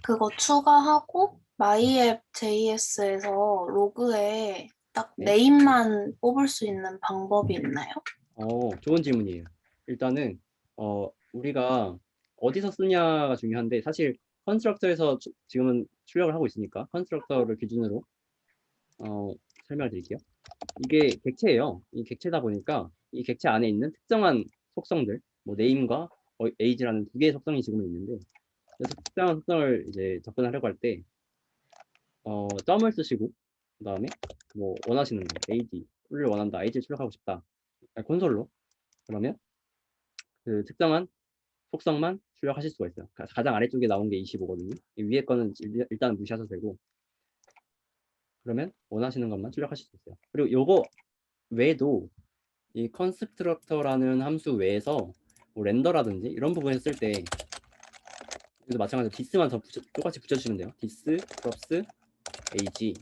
그거 추가하고 myApp.js에서 로그에 딱 네. 네임만 뽑을 수 있는 방법이 있나요? 좋은 질문이에요. 일단은 우리가 어디서 쓰냐가 중요한데 사실 컨스트럭터에서 지금은 출력을 하고 있으니까 컨스트럭터를 기준으로 설명을 드릴게요. 이게 객체예요. 이 객체다 보니까 이 객체 안에 있는 특정한 속성들, 뭐 네임과 age라는 두 개의 속성이 지금은 있는데 그래서 특정한 속성을 이제 접근하려고 할 때 점을 쓰시고 그다음에 뭐 원하시는 거 age를 원한다, age를 출력하고 싶다, 콘솔로 그러면 그 특정한 속성만 출력하실 수가 있어요. 가장 아래쪽에 나온 게 25거든요. 위에 거는 일단 무시하셔도 되고 그러면 원하시는 것만 출력하실 수 있어요. 그리고 요거 외에도 이 컨스트럭터라는 함수 외에서 뭐 렌더라든지 이런 부분에 쓸 때 여기도 마찬가지로 디스만 더 똑같이 붙여주시면 돼요. 디스, 프롭스, ag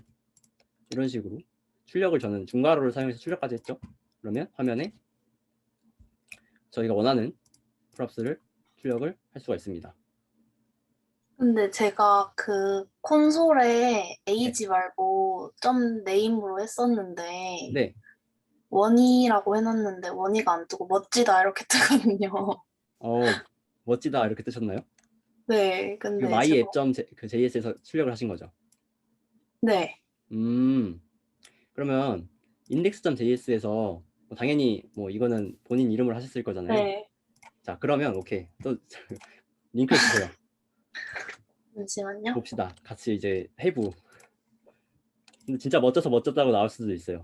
이런 식으로 출력을 저는 중괄호를 사용해서 출력까지 했죠. 그러면 화면에 저희가 원하는 프롭스를 출력을 할 수가 있습니다. 근데 제가 그 콘솔에 에이지 말고 점 네임으로 했었는데 네, 원이라고 해놨는데 원이가 안 뜨고 멋지다 이렇게 뜨거든요. 멋지다 이렇게 뜨셨나요? 네, 그 근데 마이 제가 앱점 그 JS에서 출력을 하신 거죠. 네, 그러면 index.js에서 당연히 뭐 이거는 본인 이름으로 하셨을 거잖아요. 네, 자, 그러면 오케이. 또 링크 주세요. 잠시만요. 봅시다. 같이 이제 해부. 근데 진짜 멋져서 멋졌다고 나올 수도 있어요.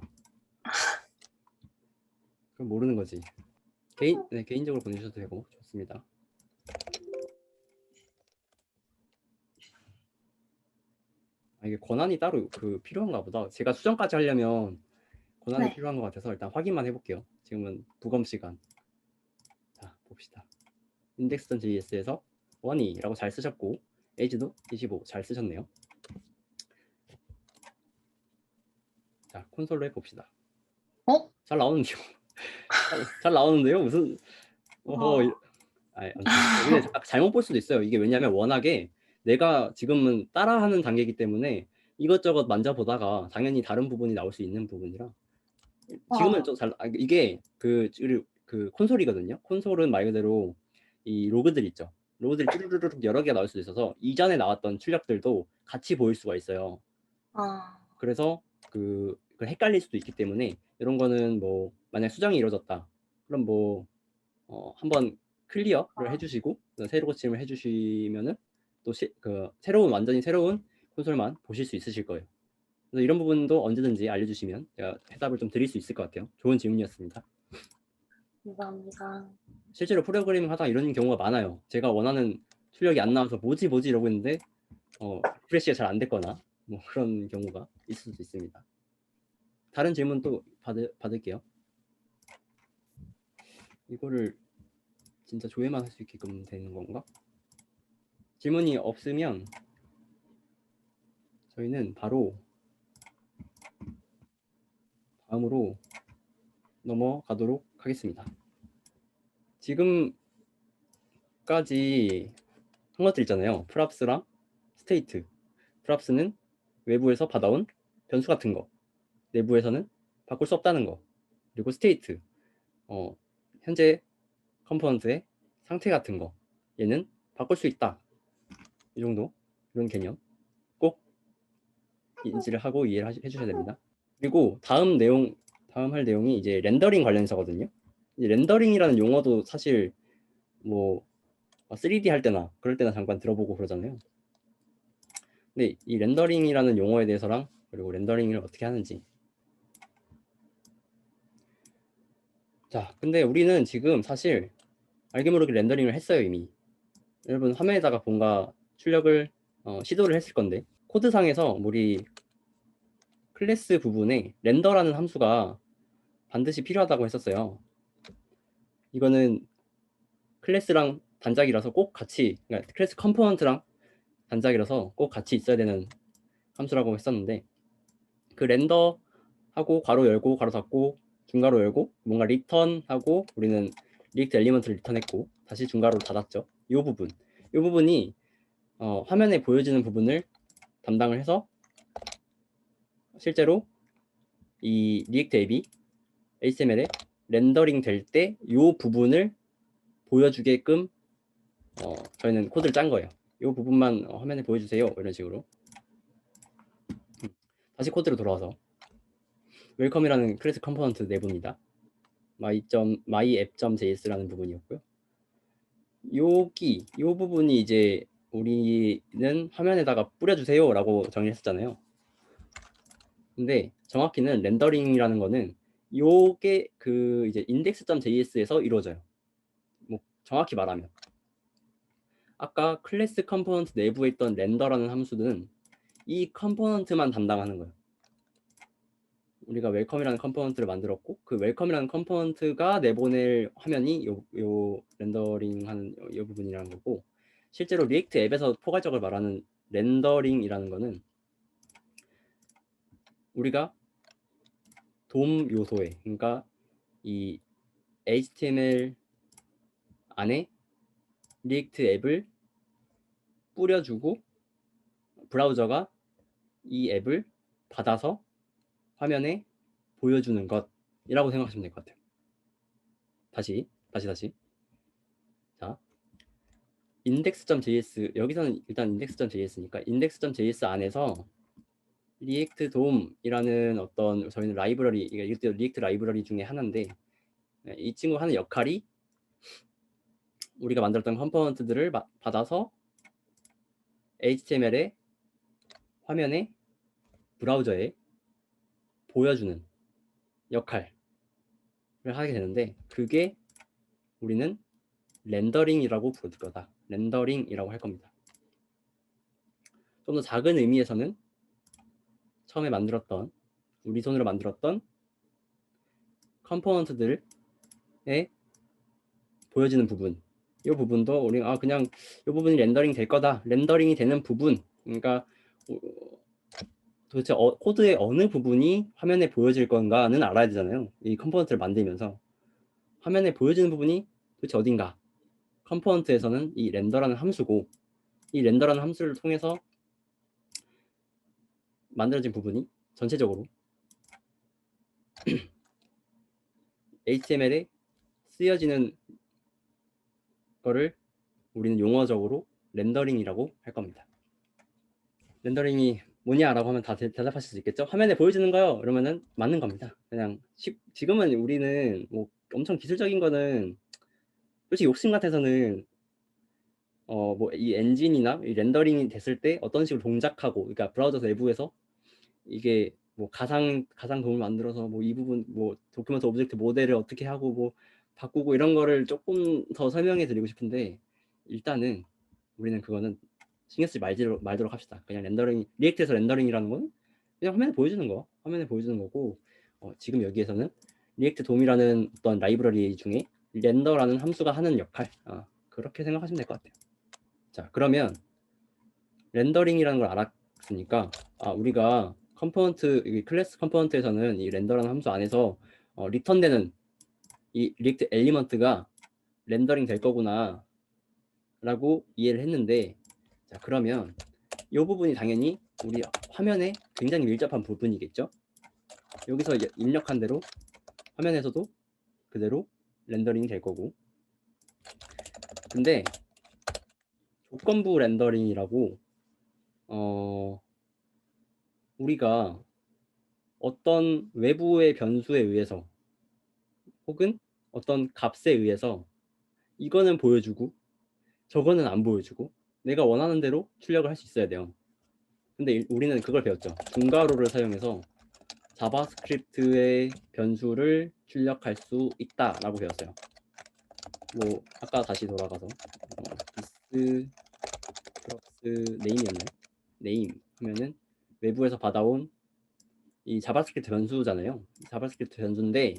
그럼 모르는 거지. 개인적으로 보내주셔도 되고 좋습니다. 이게 권한이 따로 필요한가 보다. 제가 수정까지 하려면 권한이 네. 필요한 것 같아서 일단 확인만 해볼게요. 지금은 부검 시간. 자, 봅시다. index.js에서 원이라고 잘 쓰셨고 age도 25 잘 쓰셨네요. 자, 콘솔로 해봅시다. 잘 나오는데요. 잘 나오는데요. 무슨 근데 잘못 볼 수도 있어요. 이게 왜냐하면 워낙에 내가 지금은 따라하는 단계이기 때문에 이것저것 만져보다가 당연히 다른 부분이 나올 수 있는 부분이라 지금은 좀 이게 그 콘솔이거든요. 콘솔은 말 그대로 이 로그들 있죠. 로그들이 쭈루루룩 여러 개가 나올 수도 있어서 이전에 나왔던 출력들도 같이 보일 수가 있어요. 그래서 그걸 헷갈릴 수도 있기 때문에 이런 거는 뭐 만약 수정이 이루어졌다. 그럼 뭐 한번 클리어를 해주시고 새로 고침을 해주시면은 또 완전히 새로운 콘솔만 보실 수 있으실 거예요. 그래서 이런 부분도 언제든지 알려주시면 제가 해답을 좀 드릴 수 있을 것 같아요. 좋은 질문이었습니다. 감사합니다. 실제로 프로그래밍 하다 이런 경우가 많아요. 제가 원하는 출력이 안 나와서 뭐지 이러고 있는데 프레시가 잘 안 됐거나 뭐 그런 경우가 있을 수도 있습니다. 다른 질문 또 받을게요. 이거를 진짜 조회만 할 수 있게끔 되는 건가? 질문이 없으면 저희는 바로 다음으로 넘어가도록 하겠습니다. 지금까지 한 것들 있잖아요. 프랍스랑 스테이트. 프랍스는 외부에서 받아온 변수 같은 거, 내부에서는 바꿀 수 없다는 거, 그리고 스테이트, 현재 컴포넌트의 상태 같은 거, 얘는 바꿀 수 있다. 이 정도, 이런 개념 꼭 인지를 하고 이해를 해주셔야 됩니다. 그리고 다음 할 내용이 이제 렌더링 관련해서거든요. 렌더링이라는 용어도 사실 뭐 3D 할 때나 그럴 때나 잠깐 들어보고 그러잖아요. 근데 이 렌더링이라는 용어에 대해서랑 그리고 렌더링을 어떻게 하는지. 자, 근데 우리는 지금 사실 알게 모르게 렌더링을 했어요 이미. 여러분 화면에다가 뭔가 출력을 시도를 했을 건데 코드상에서 우리 클래스 부분에 렌더라는 함수가 반드시 필요하다고 했었어요. 이거는 클래스랑 단짝이라서 꼭 같이, 그러니까 클래스 컴포넌트랑 단짝이라서 꼭 같이 있어야 되는 함수라고 했었는데, 그 렌더하고 괄호 열고 괄호 닫고 중괄호 열고 뭔가 리턴하고 우리는 리액트 엘리먼트를 리턴했고 다시 중괄호를 닫았죠. 이 부분이 화면에 보여지는 부분을 담당을 해서 실제로 이 리액트 앱이 HTML에 렌더링 될 때 이 부분을 보여주게끔 저희는 코드를 짠 거예요. 이 부분만 화면에 보여주세요. 이런 식으로. 다시 코드로 돌아와서 웰컴이라는 클래스 컴포넌트 내부입니다. myapp.js라는 부분이었고요. 이 부분이 이제 우리는 화면에다가 뿌려주세요라고 정의했었잖아요. 근데 정확히는 렌더링이라는 거는 요게 그 이제 index.js에서 이루어져요. 뭐 정확히 말하면 아까 클래스 컴포넌트 내부에 있던 렌더라는 함수는 이 컴포넌트만 담당하는 거예요. 우리가 웰컴이라는 컴포넌트를 만들었고 그 웰컴이라는 컴포넌트가 내보낼 화면이 요 렌더링하는 이 부분이라는 거고, 실제로 리액트 앱에서 포괄적으로 말하는 렌더링이라는 거는 우리가 돔 요소에, 그러니까 이 HTML 안에 리액트 앱을 뿌려주고 브라우저가 이 앱을 받아서 화면에 보여주는 것이라고 생각하시면 될 것 같아요. 다시. 자, index.js, 여기서는 일단 index.js니까 index.js 안에서 리액트 돔이라는 어떤 저희는 라이브러리, 리액트 라이브러리 중에 하나인데, 이 친구 하는 역할이 우리가 만들었던 컴포넌트들을 받아서 HTML의 화면에 브라우저에 보여주는 역할을 하게 되는데, 그게 우리는 렌더링이라고 부를 거다. 렌더링이라고 할 겁니다. 좀 더 작은 의미에서는 처음에 만들었던, 우리 손으로 만들었던 컴포넌트들에 보여지는 부분, 이 부분도 우리 그냥 이 부분이 렌더링 될 거다. 렌더링이 되는 부분, 그러니까 도대체 코드의 어느 부분이 화면에 보여질 건가는 알아야 되잖아요. 이 컴포넌트를 만들면서 화면에 보여지는 부분이 도대체 어딘가. 컴포넌트에서는 이 렌더라는 함수고, 이 렌더라는 함수를 통해서 만들어진 부분이 전체적으로 HTML에 쓰여지는 거를 우리는 용어적으로 렌더링이라고 할 겁니다. 렌더링이 뭐냐라고 하면 다 대답하실 수 있겠죠? 화면에 보여지는 거요. 그러면은 맞는 겁니다. 그냥 지금은 우리는 뭐 엄청 기술적인 거는 솔직히 욕심 같아서는 뭐 이 엔진이나 이 렌더링이 됐을 때 어떤 식으로 동작하고, 그러니까 브라우저 내부에서 이게 뭐 가상 도움을 만들어서 뭐 이 부분 뭐 도큐먼트 오브젝트 모델을 어떻게 하고 뭐 바꾸고 이런 거를 조금 더 설명해 드리고 싶은데, 일단은 우리는 그거는 신경 쓰지 말도록 합시다. 그냥 렌더링, 리액트에서 렌더링이라는 건 그냥 화면에 보여주는 거고, 지금 여기에서는 리액트 돔이라는 어떤 라이브러리 중에 렌더라는 함수가 하는 역할, 그렇게 생각하시면 될 것 같아요. 자, 그러면 렌더링이라는 걸 알았으니까 우리가 컴포넌트, 클래스 컴포넌트에서는 이 렌더라는 함수 안에서 리턴되는 이 리액트 엘리먼트가 렌더링 될 거구나 라고 이해를 했는데, 자, 그러면 이 부분이 당연히 우리 화면에 굉장히 밀접한 부분이겠죠. 여기서 입력한 대로 화면에서도 그대로 렌더링이 될 거고, 근데 조건부 렌더링이라고 우리가 어떤 외부의 변수에 의해서 혹은 어떤 값에 의해서 이거는 보여주고 저거는 안 보여주고 내가 원하는 대로 출력을 할 수 있어야 돼요. 근데 우리는 그걸 배웠죠. 중괄호를 사용해서 자바스크립트의 변수를 출력할 수 있다라고 배웠어요. 뭐 아까 다시 돌아가서 this 플러스 네임이었나요? 네임 하면은 외부에서 받아온 이 자바스크립트 변수잖아요. 자바스크립트 변수인데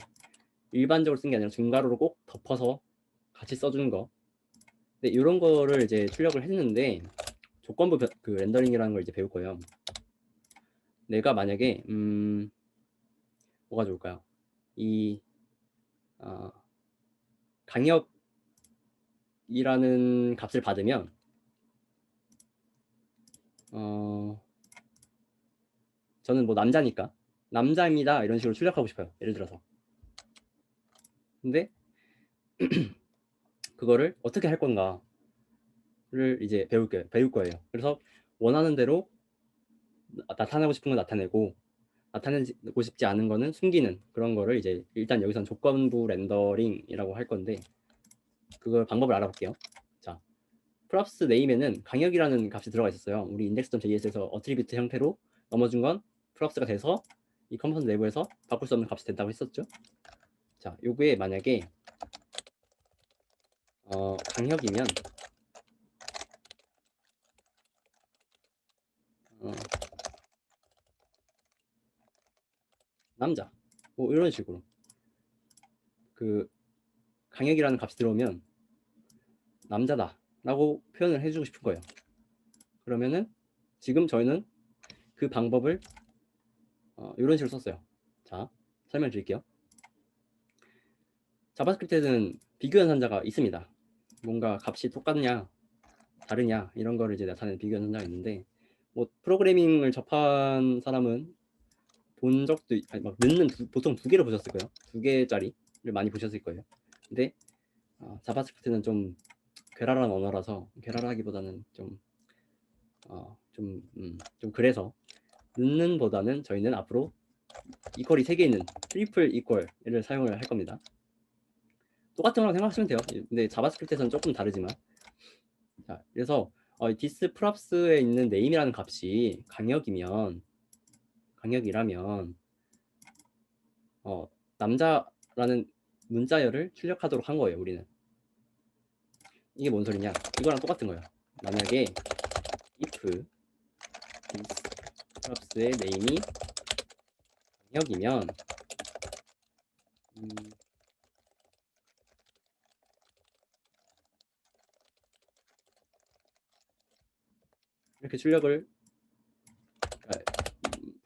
일반적으로 쓴 게 아니라 중괄호로 꼭 덮어서 같이 써주는 거. 근데 이런 거를 이제 출력을 했는데 조건부 그 렌더링이라는 걸 이제 배울 거예요. 내가 만약에 뭐가 좋을까요? 이 강역이라는 값을 받으면 저는 뭐 남자니까 남자입니다 이런 식으로 출력하고 싶어요. 예를 들어서. 근데 그거를 어떻게 할 건가를 이제 배울 거예요. 그래서 원하는 대로 나타내고 싶은 건 나타내고 나타내고 싶지 않은 거는 숨기는 그런 거를 이제 일단 여기선 조건부 렌더링이라고 할 건데 그걸 방법을 알아볼게요. 자, props name에는 강역이라는 값이 들어가 있었어요. 우리 index.js에서 어트리뷰트 형태로 넘어준 건 props가 돼서 이 컴포넌트 내부에서 바꿀 수 없는 값이 된다고 했었죠. 자, 요게 만약에 강역이면 남자 뭐 이런 식으로 그 강역이라는 값이 들어오면 남자다 라고 표현을 해주고 싶은 거예요. 그러면은 지금 저희는 그 방법을 이런 식으로 썼어요. 자, 설명 드릴게요. 자바스크립트에는 비교 연산자가 있습니다. 뭔가 값이 똑같냐 다르냐 이런 거를 이제 나타내는 비교 연산자가 있는데 뭐 프로그래밍을 접한 사람은 본 적도 막 넣는 보통 2개를 보셨을 거예요. 2개짜리를 많이 보셨을 거예요. 근데 자바스크립트는 좀 괴랄한 언어라서 괴랄하기보다는 좀 그래서 넣는보다는 저희는 앞으로 이퀄이 3개 있는 트리플 이퀄을 사용을 할 겁니다. 똑같은 거라고 생각하시면 돼요. 근데 자바스크립트에서는 조금 다르지만 자, 그래서 this props에 있는 name이라는 값이 강역이라면 남자라는 문자열을 출력하도록 한 거예요. 우리는 이게 뭔 소리냐 이거랑 똑같은 거예요. 만약에 if this props의 name이 강역이면 이렇게 출력을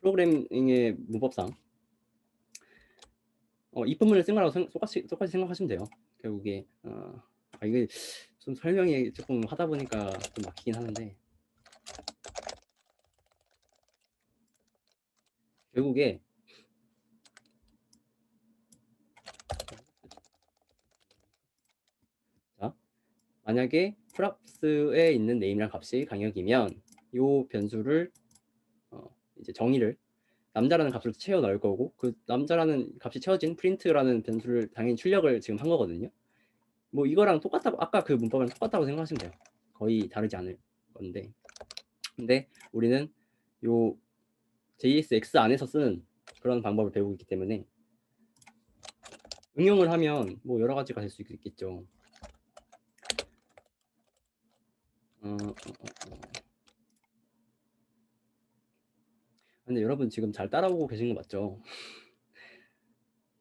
프로그래밍의 문법상 if문을 쓴 거라고 똑같이 생각하시면 돼요. 결국에 이게 좀 설명이 조금 하다 보니까 좀 막히긴 하는데 결국에 자, 만약에 props에 있는 name이란 값이 강역이면 이 변수를 이제 정의를 남자라는 값으로 채워 넣을 거고 그 남자라는 값이 채워진 print라는 변수를 당연히 출력을 지금 한 거거든요. 뭐 이거랑 똑같다고 아까 그 문법이랑 똑같다고 생각하시면 돼요. 거의 다르지 않을 건데 근데 우리는 요 JSX 안에서 쓰는 그런 방법을 배우고 있기 때문에 응용을 하면 뭐 여러 가지가 될 수 있겠죠. 근데 여러분 지금 잘 따라오고 계신 거 맞죠?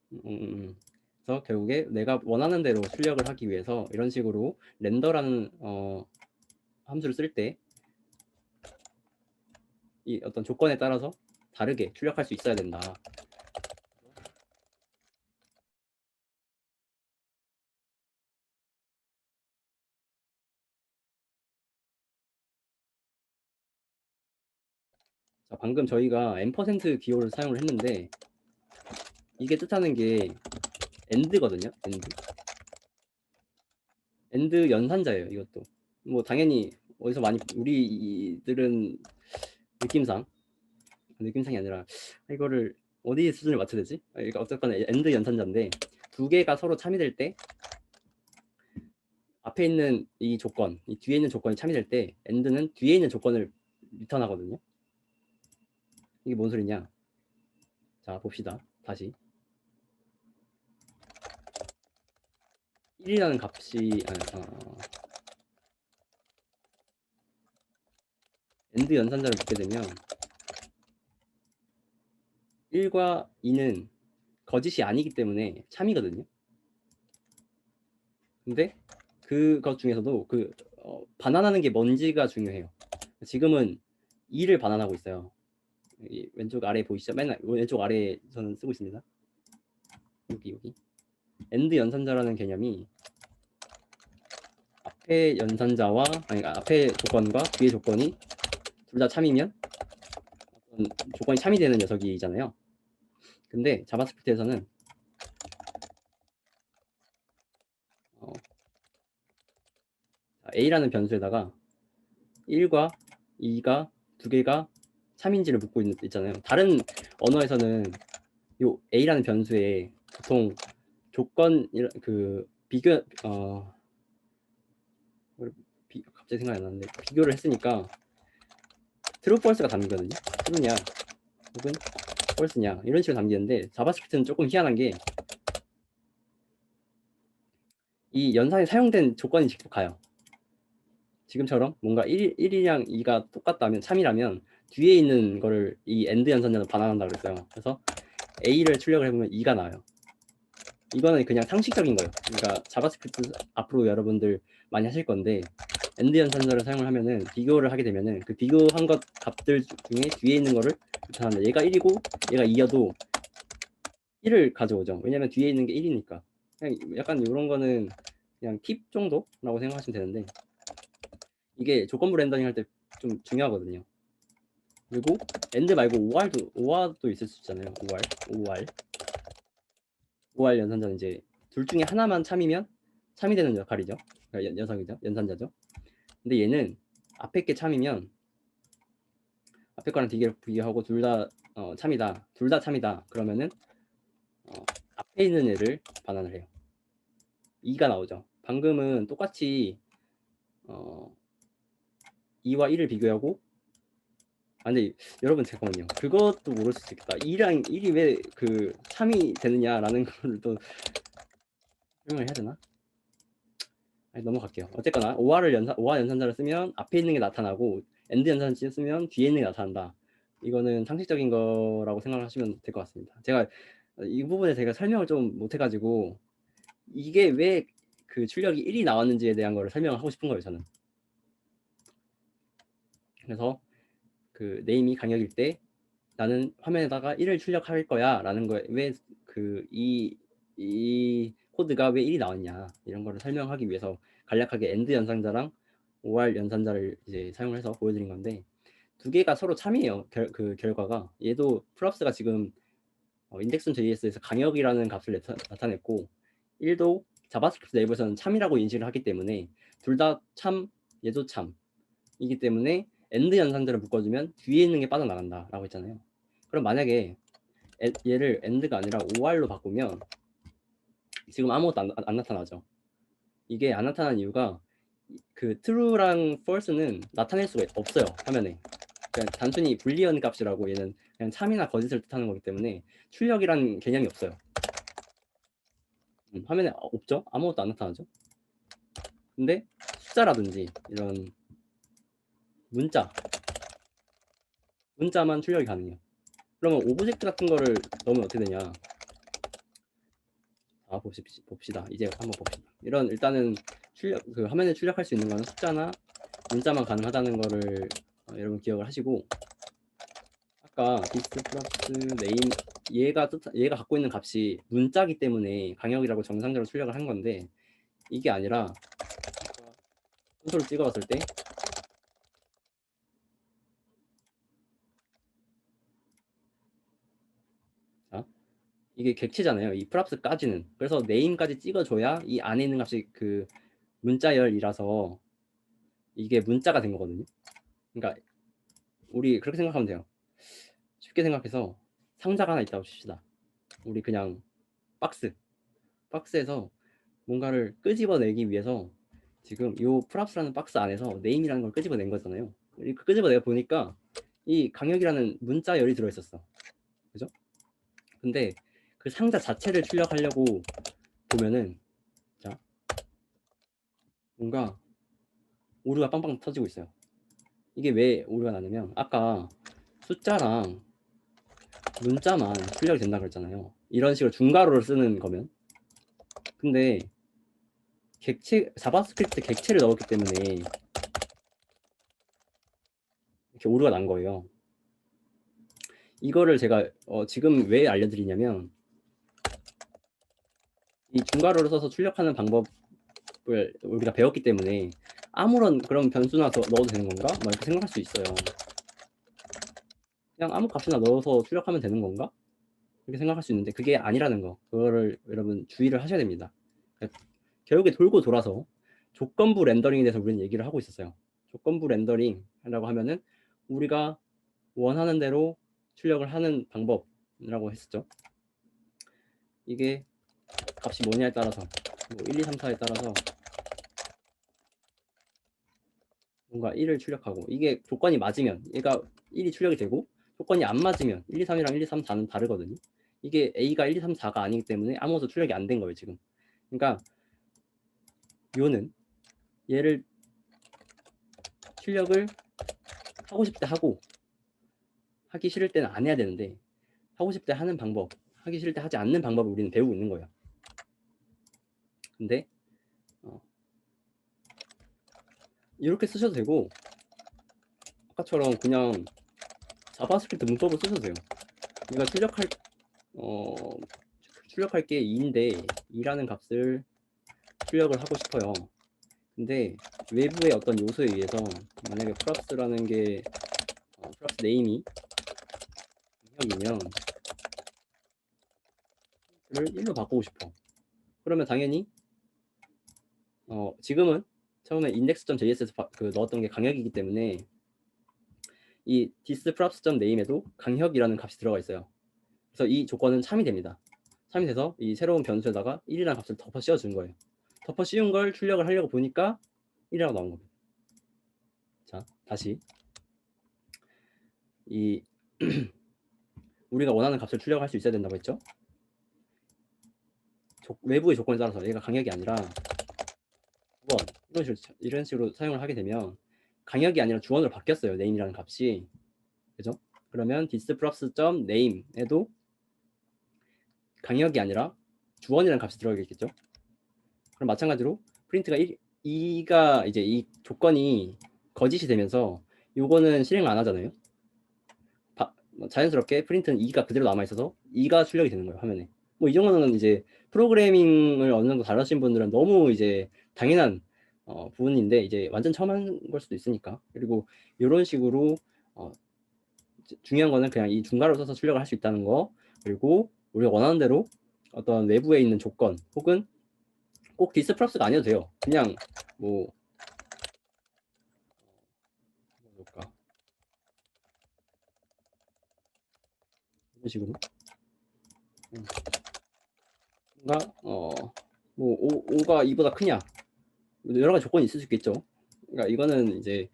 그래서 결국에 내가 원하는 대로 출력을 하기 위해서 이런 식으로 렌더라는 함수를 쓸 때 이 어떤 조건에 따라서 다르게 출력할 수 있어야 된다. 자, 방금 저희가 n% 기호를 사용을 했는데 이게 뜻하는 게 end거든요. end 연산자예요. 이것도 뭐 당연히 어디서 많이 우리들은 느낌상이 아니라 이거를 어디 수준을 맞춰야 되지? 그러니까 어쨌거나 end 연산자인데 2개가 서로 참이될 때 앞에 있는 이 조건, 이 뒤에 있는 조건이 참이될 때 end는 뒤에 있는 조건을 리턴하거든요. 이게 뭔 소리냐? 자, 봅시다. 다시 1이라는 값이 end 연산자를 붙게 되면 1과 2는 거짓이 아니기 때문에 참이거든요. 근데 그것 중에서도 반환하는 게 뭔지가 중요해요. 지금은 2를 반환하고 있어요. 이 왼쪽 아래 보이시죠? 맨날 왼쪽 아래에 저는 쓰고 있습니다. 여기 엔드 연산자라는 개념이 앞에 연산자와 그러니까 앞에 조건과 뒤에 조건이 둘 다 참이면 어떤 조건이 참이 되는 녀석이잖아요. 근데 자바스크립트에서는 A라는 변수에다가 1과 2가 두 개가 참인지를 묻고 있잖아요. 다른 언어에서는 요 A라는 변수에 보통 조건 그 비교 갑자기 생각이 안 나는데 비교를 했으니까 트루 펄스가 담기거든요. 트루냐 혹은 펄스냐 이런 식으로 담기는데 자바스크립트는 조금 희한한 게 이 연산에 사용된 조건이 직접 가요. 지금처럼 뭔가 1이랑 2가 똑같다면 참이라면 뒤에 있는 거를 이 엔드 연산자는 반환한다 그랬어요. 그래서 A를 출력을 해보면 2가 나와요. 이거는 그냥 상식적인 거예요. 그러니까 자바스크립트 앞으로 여러분들 많이 하실 건데 엔드 연산자를 사용을 하면은 비교를 하게 되면은 그 비교한 것 값들 중에 뒤에 있는 거를 나타난다. 얘가 1이고 얘가 2여도 1을 가져오죠. 왜냐면 뒤에 있는 게 1이니까. 그냥 약간 이런 거는 그냥 팁 정도라고 생각하시면 되는데 이게 조건부 렌더링 할 때 좀 중요하거든요. 그리고 엔드 말고 OR도 있을 수 있잖아요. OR 연산자는 이제 둘 중에 하나만 참이면 참이 되는 역할이죠. 그러니까 녀석이죠. 연산자죠. 근데 얘는 앞에 게 참이면 앞에 거랑 뒤에 비교하고 둘 다 참이다. 둘 다 참이다. 그러면은 앞에 있는 애를 반환을 해요. 2가 나오죠. 방금은 똑같이 2와 1을 비교하고 근데 여러분 잠깐만요. 그것도 모를 수 있겠다. 2랑 1이 왜 그 참이 되느냐라는 걸 또 설명을 해야 되나? 아니, 넘어갈게요. 어쨌거나 OR 연산자를 쓰면 앞에 있는 게 나타나고 엔드 연산자 쓰면 뒤에 있는 게 나타난다. 이거는 상식적인 거라고 생각하시면 될 것 같습니다. 제가 이 부분에 제가 설명을 좀 못해가지고 이게 왜 그 출력이 1이 나왔는지에 대한 거를 설명을 하고 싶은 거예요, 저는. 그래서 그 네임이 강역일 때 나는 화면에다가 1을 출력할 거야 라는 거에 왜 그 이 코드가 왜 1이 나왔냐 이런 거를 설명하기 위해서 간략하게 엔드 연산자랑 OR 연산자를 이제 사용을 해서 보여드린 건데 두 개가 서로 참이에요. 그 결과가 얘도 프롭스가 지금 index.js에서 강역이라는 값을 나타냈고 1도 자바스크립트 내부에서는 참이라고 인식을 하기 때문에 둘 다 참, 얘도 참이기 때문에 엔드 연산자를 묶어주면 뒤에 있는 게 빠져나간다 라고 했잖아요. 그럼 만약에 얘를 end가 아니라 OR로 바꾸면 지금 아무것도 안 나타나죠. 이게 안 나타난 이유가 그 true랑 false는 나타낼 수가 없어요. 화면에. 그냥 단순히 불리언 값이라고 얘는 그냥 참이나 거짓을 뜻하는 거기 때문에 출력이라는 개념이 없어요. 화면에 없죠? 아무것도 안 나타나죠? 근데 숫자라든지 이런 문자만 출력이 가능해요. 그러면 오브젝트 같은 거를 넣으면 어떻게 되냐? 봅시다. 이제 한번 봅시다. 이런 일단은 그 화면에 출력할 수 있는 거는 숫자나 문자만 가능하다는 거를 여러분 기억을 하시고 아까 디스 플러스 네임 얘가 갖고 있는 값이 문자기 때문에 강역이라고 정상적으로 출력을 한 건데 이게 아니라 콘솔을 찍어봤을 때 자, 이게 객체잖아요. 이 프랍스까지는. 그래서 네임까지 찍어줘야 이 안에 있는 값이 그 문자열이라서 이게 문자가 된 거거든요. 그러니까 우리 그렇게 생각하면 돼요. 쉽게 생각해서 상자가 하나 있다고 칩시다. 우리 그냥 박스에서 뭔가를 끄집어내기 위해서 지금 이 프랍스라는 박스 안에서 네임이라는 걸 끄집어낸 거잖아요. 그 끄집어내가 보니까 이 강역이라는 문자열이 들어있었어. 그죠? 근데 그 상자 자체를 출력하려고 보면은 자 뭔가 오류가 빵빵 터지고 있어요. 이게 왜 오류가 나냐면 아까 숫자랑 문자만 출력이 된다 그랬잖아요. 이런 식으로 중괄호를 쓰는 거면. 근데 자바스크립트 객체를 넣었기 때문에 이렇게 오류가 난 거예요. 이거를 제가 지금 왜 알려드리냐면 이 중괄호를 써서 출력하는 방법을 우리가 배웠기 때문에 아무런 그런 변수나 넣어도 되는 건가? 막 이렇게 생각할 수 있어요. 그냥 아무 값이나 넣어서 출력하면 되는 건가? 이렇게 생각할 수 있는데 그게 아니라는 거. 그거를 여러분 주의를 하셔야 됩니다. 결국에 돌고 돌아서 조건부 렌더링에 대해서 우리는 얘기를 하고 있었어요. 조건부 렌더링이라고 하면은 우리가 원하는 대로 출력을 하는 방법이라고 했었죠. 이게 값이 뭐냐에 따라서 뭐 1, 2, 3, 4에 따라서 뭔가 1을 출력하고 이게 조건이 맞으면 얘가 1이 출력이 되고 조건이 안 맞으면 1, 2, 3이랑 1, 2, 3, 4는 다르거든요. 이게 A가 1, 2, 3, 4가 아니기 때문에 아무것도 출력이 안 된 거예요 지금. 그러니까 요는 얘를 출력을 하고 싶을 때 하고 하기 싫을 때는 안 해야 되는데 하고 싶을 때 하는 방법, 하기 싫을 때 하지 않는 방법을 우리는 배우고 있는 거예요. 근데 이렇게 쓰셔도 되고 아까처럼 그냥 자바스크립트 문법을 쓰셔도 돼요. 우리가 출력할 게 2인데 2라는 값을 출력을 하고 싶어요. 근데 외부의 어떤 요소에 의해서 만약에 프랍스라는 게 프랍스 네임이 강력이면 를 1로 바꾸고 싶어. 그러면 당연히 지금은 처음에 index.js에서 넣었던 게 강력이기 때문에 이 thisprops.name에도 강력이라는 값이 들어가 있어요. 그래서 이 조건은 참이 됩니다. 참이 돼서 이 새로운 변수에다가 1이라는 값을 덮어 씌워준 거예요. 덮어 씌운 걸 출력을 하려고 보니까 1이라고 나온 겁니다. 자, 다시 이 우리가 원하는 값을 출력할 수 있어야 된다고 했죠. 외부의 조건에 따라서 얘가 강력이 아니라 주원 이런 식으로 사용을 하게 되면 강력이 아니라 주원으로 바뀌었어요. name이라는 값이. 그죠? 그러면 thisprops.name에도 강력이 아니라 주원이라는 값이 들어가겠죠. 그럼 마찬가지로 프린트가 2가 이제 이 조건이 거짓이 되면서 요거는 실행을 안 하잖아요. 자연스럽게 프린트는 2가 그대로 남아 있어서 2가 출력이 되는 거예요, 화면에. 뭐 이 정도는 이제 프로그래밍을 어느 정도 다루신 분들은 너무 이제 당연한 부분인데 이제 완전 처음 한 걸 수도 있으니까. 그리고 이런 식으로 중요한 거는 그냥 이 중괄호 써서 출력을 할 수 있다는 거. 그리고 우리가 원하는 대로 어떤 외부에 있는 조건 혹은 꼭 디스프랍스가 아니어도 돼요. 그냥 뭐 뭘까 이런 식으로 뭔가 뭐 5가 2보다 크냐 여러 가지 조건이 있을 수 있겠죠. 그러니까 이거는 이제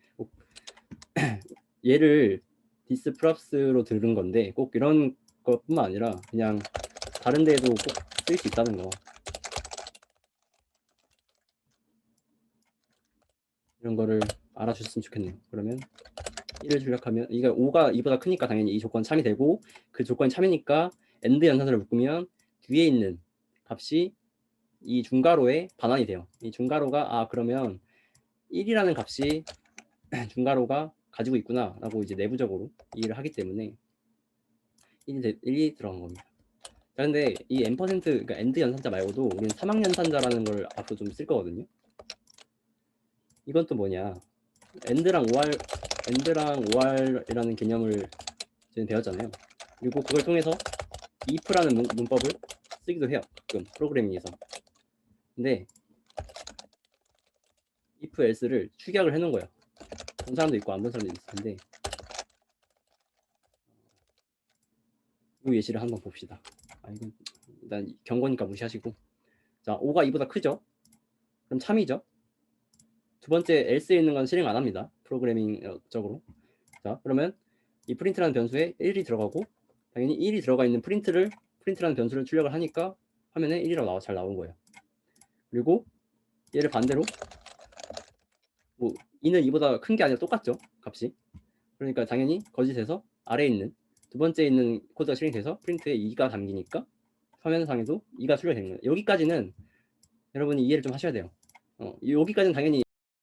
얘를 디스프랍스로 들은 건데 꼭 이런 것뿐만 아니라 그냥 다른 데에도 꼭 쓸 수 있다는 거. 이런 거를 알아주셨으면 좋겠네요. 그러면 1을 출력하면 이게 5가 2보다 크니까 당연히 이 조건 참이 되고 그 조건이 참이니까 엔드 연산을 묶으면 뒤에 있는 값이 이 중괄호의 반환이 돼요. 이 중괄호가 그러면 1이라는 값이 중괄호가 가지고 있구나 라고 이제 내부적으로 이해를 하기 때문에 1이 들어간 겁니다. 자, 근데 이 n%, 그러니까 엔드 연산자 말고도 우리는 사막 연산자라는 걸 앞으로 좀 쓸 거거든요. 이건 또 뭐냐? 엔드랑 OR이라는 개념을 저희는 배웠잖아요. 그리고 그걸 통해서 if라는 문법을 쓰기도 해요. 가끔 프로그래밍에서. 근데 if else를 축약을 해놓은 거야. 본 사람도 있고 안 본 사람도 있을 텐데 이 예시를 한번 봅시다. 이건 일단 경고니까 무시하시고. 자, 5가 2보다 크죠? 그럼 참이죠? 두 번째 else에 있는 건 실행 안 합니다. 프로그래밍적으로. 자, 그러면 이 프린트라는 변수에 1이 들어가고 당연히 1이 들어가 있는 프린트라는 변수를 출력을 하니까 화면에 1이라고 잘 나온 거예요. 그리고 얘를 반대로 뭐 2는 2보다 큰 게 아니라 똑같죠, 값이. 그러니까 당연히 거짓에서 아래에 있는 두 번째에 있는 코드가 실행돼서 프린트에 2가 담기니까 화면상에도 2가 출력되는 거예요. 여기까지는 여러분이 이해를 좀 하셔야 돼요. 여기까지는 당연히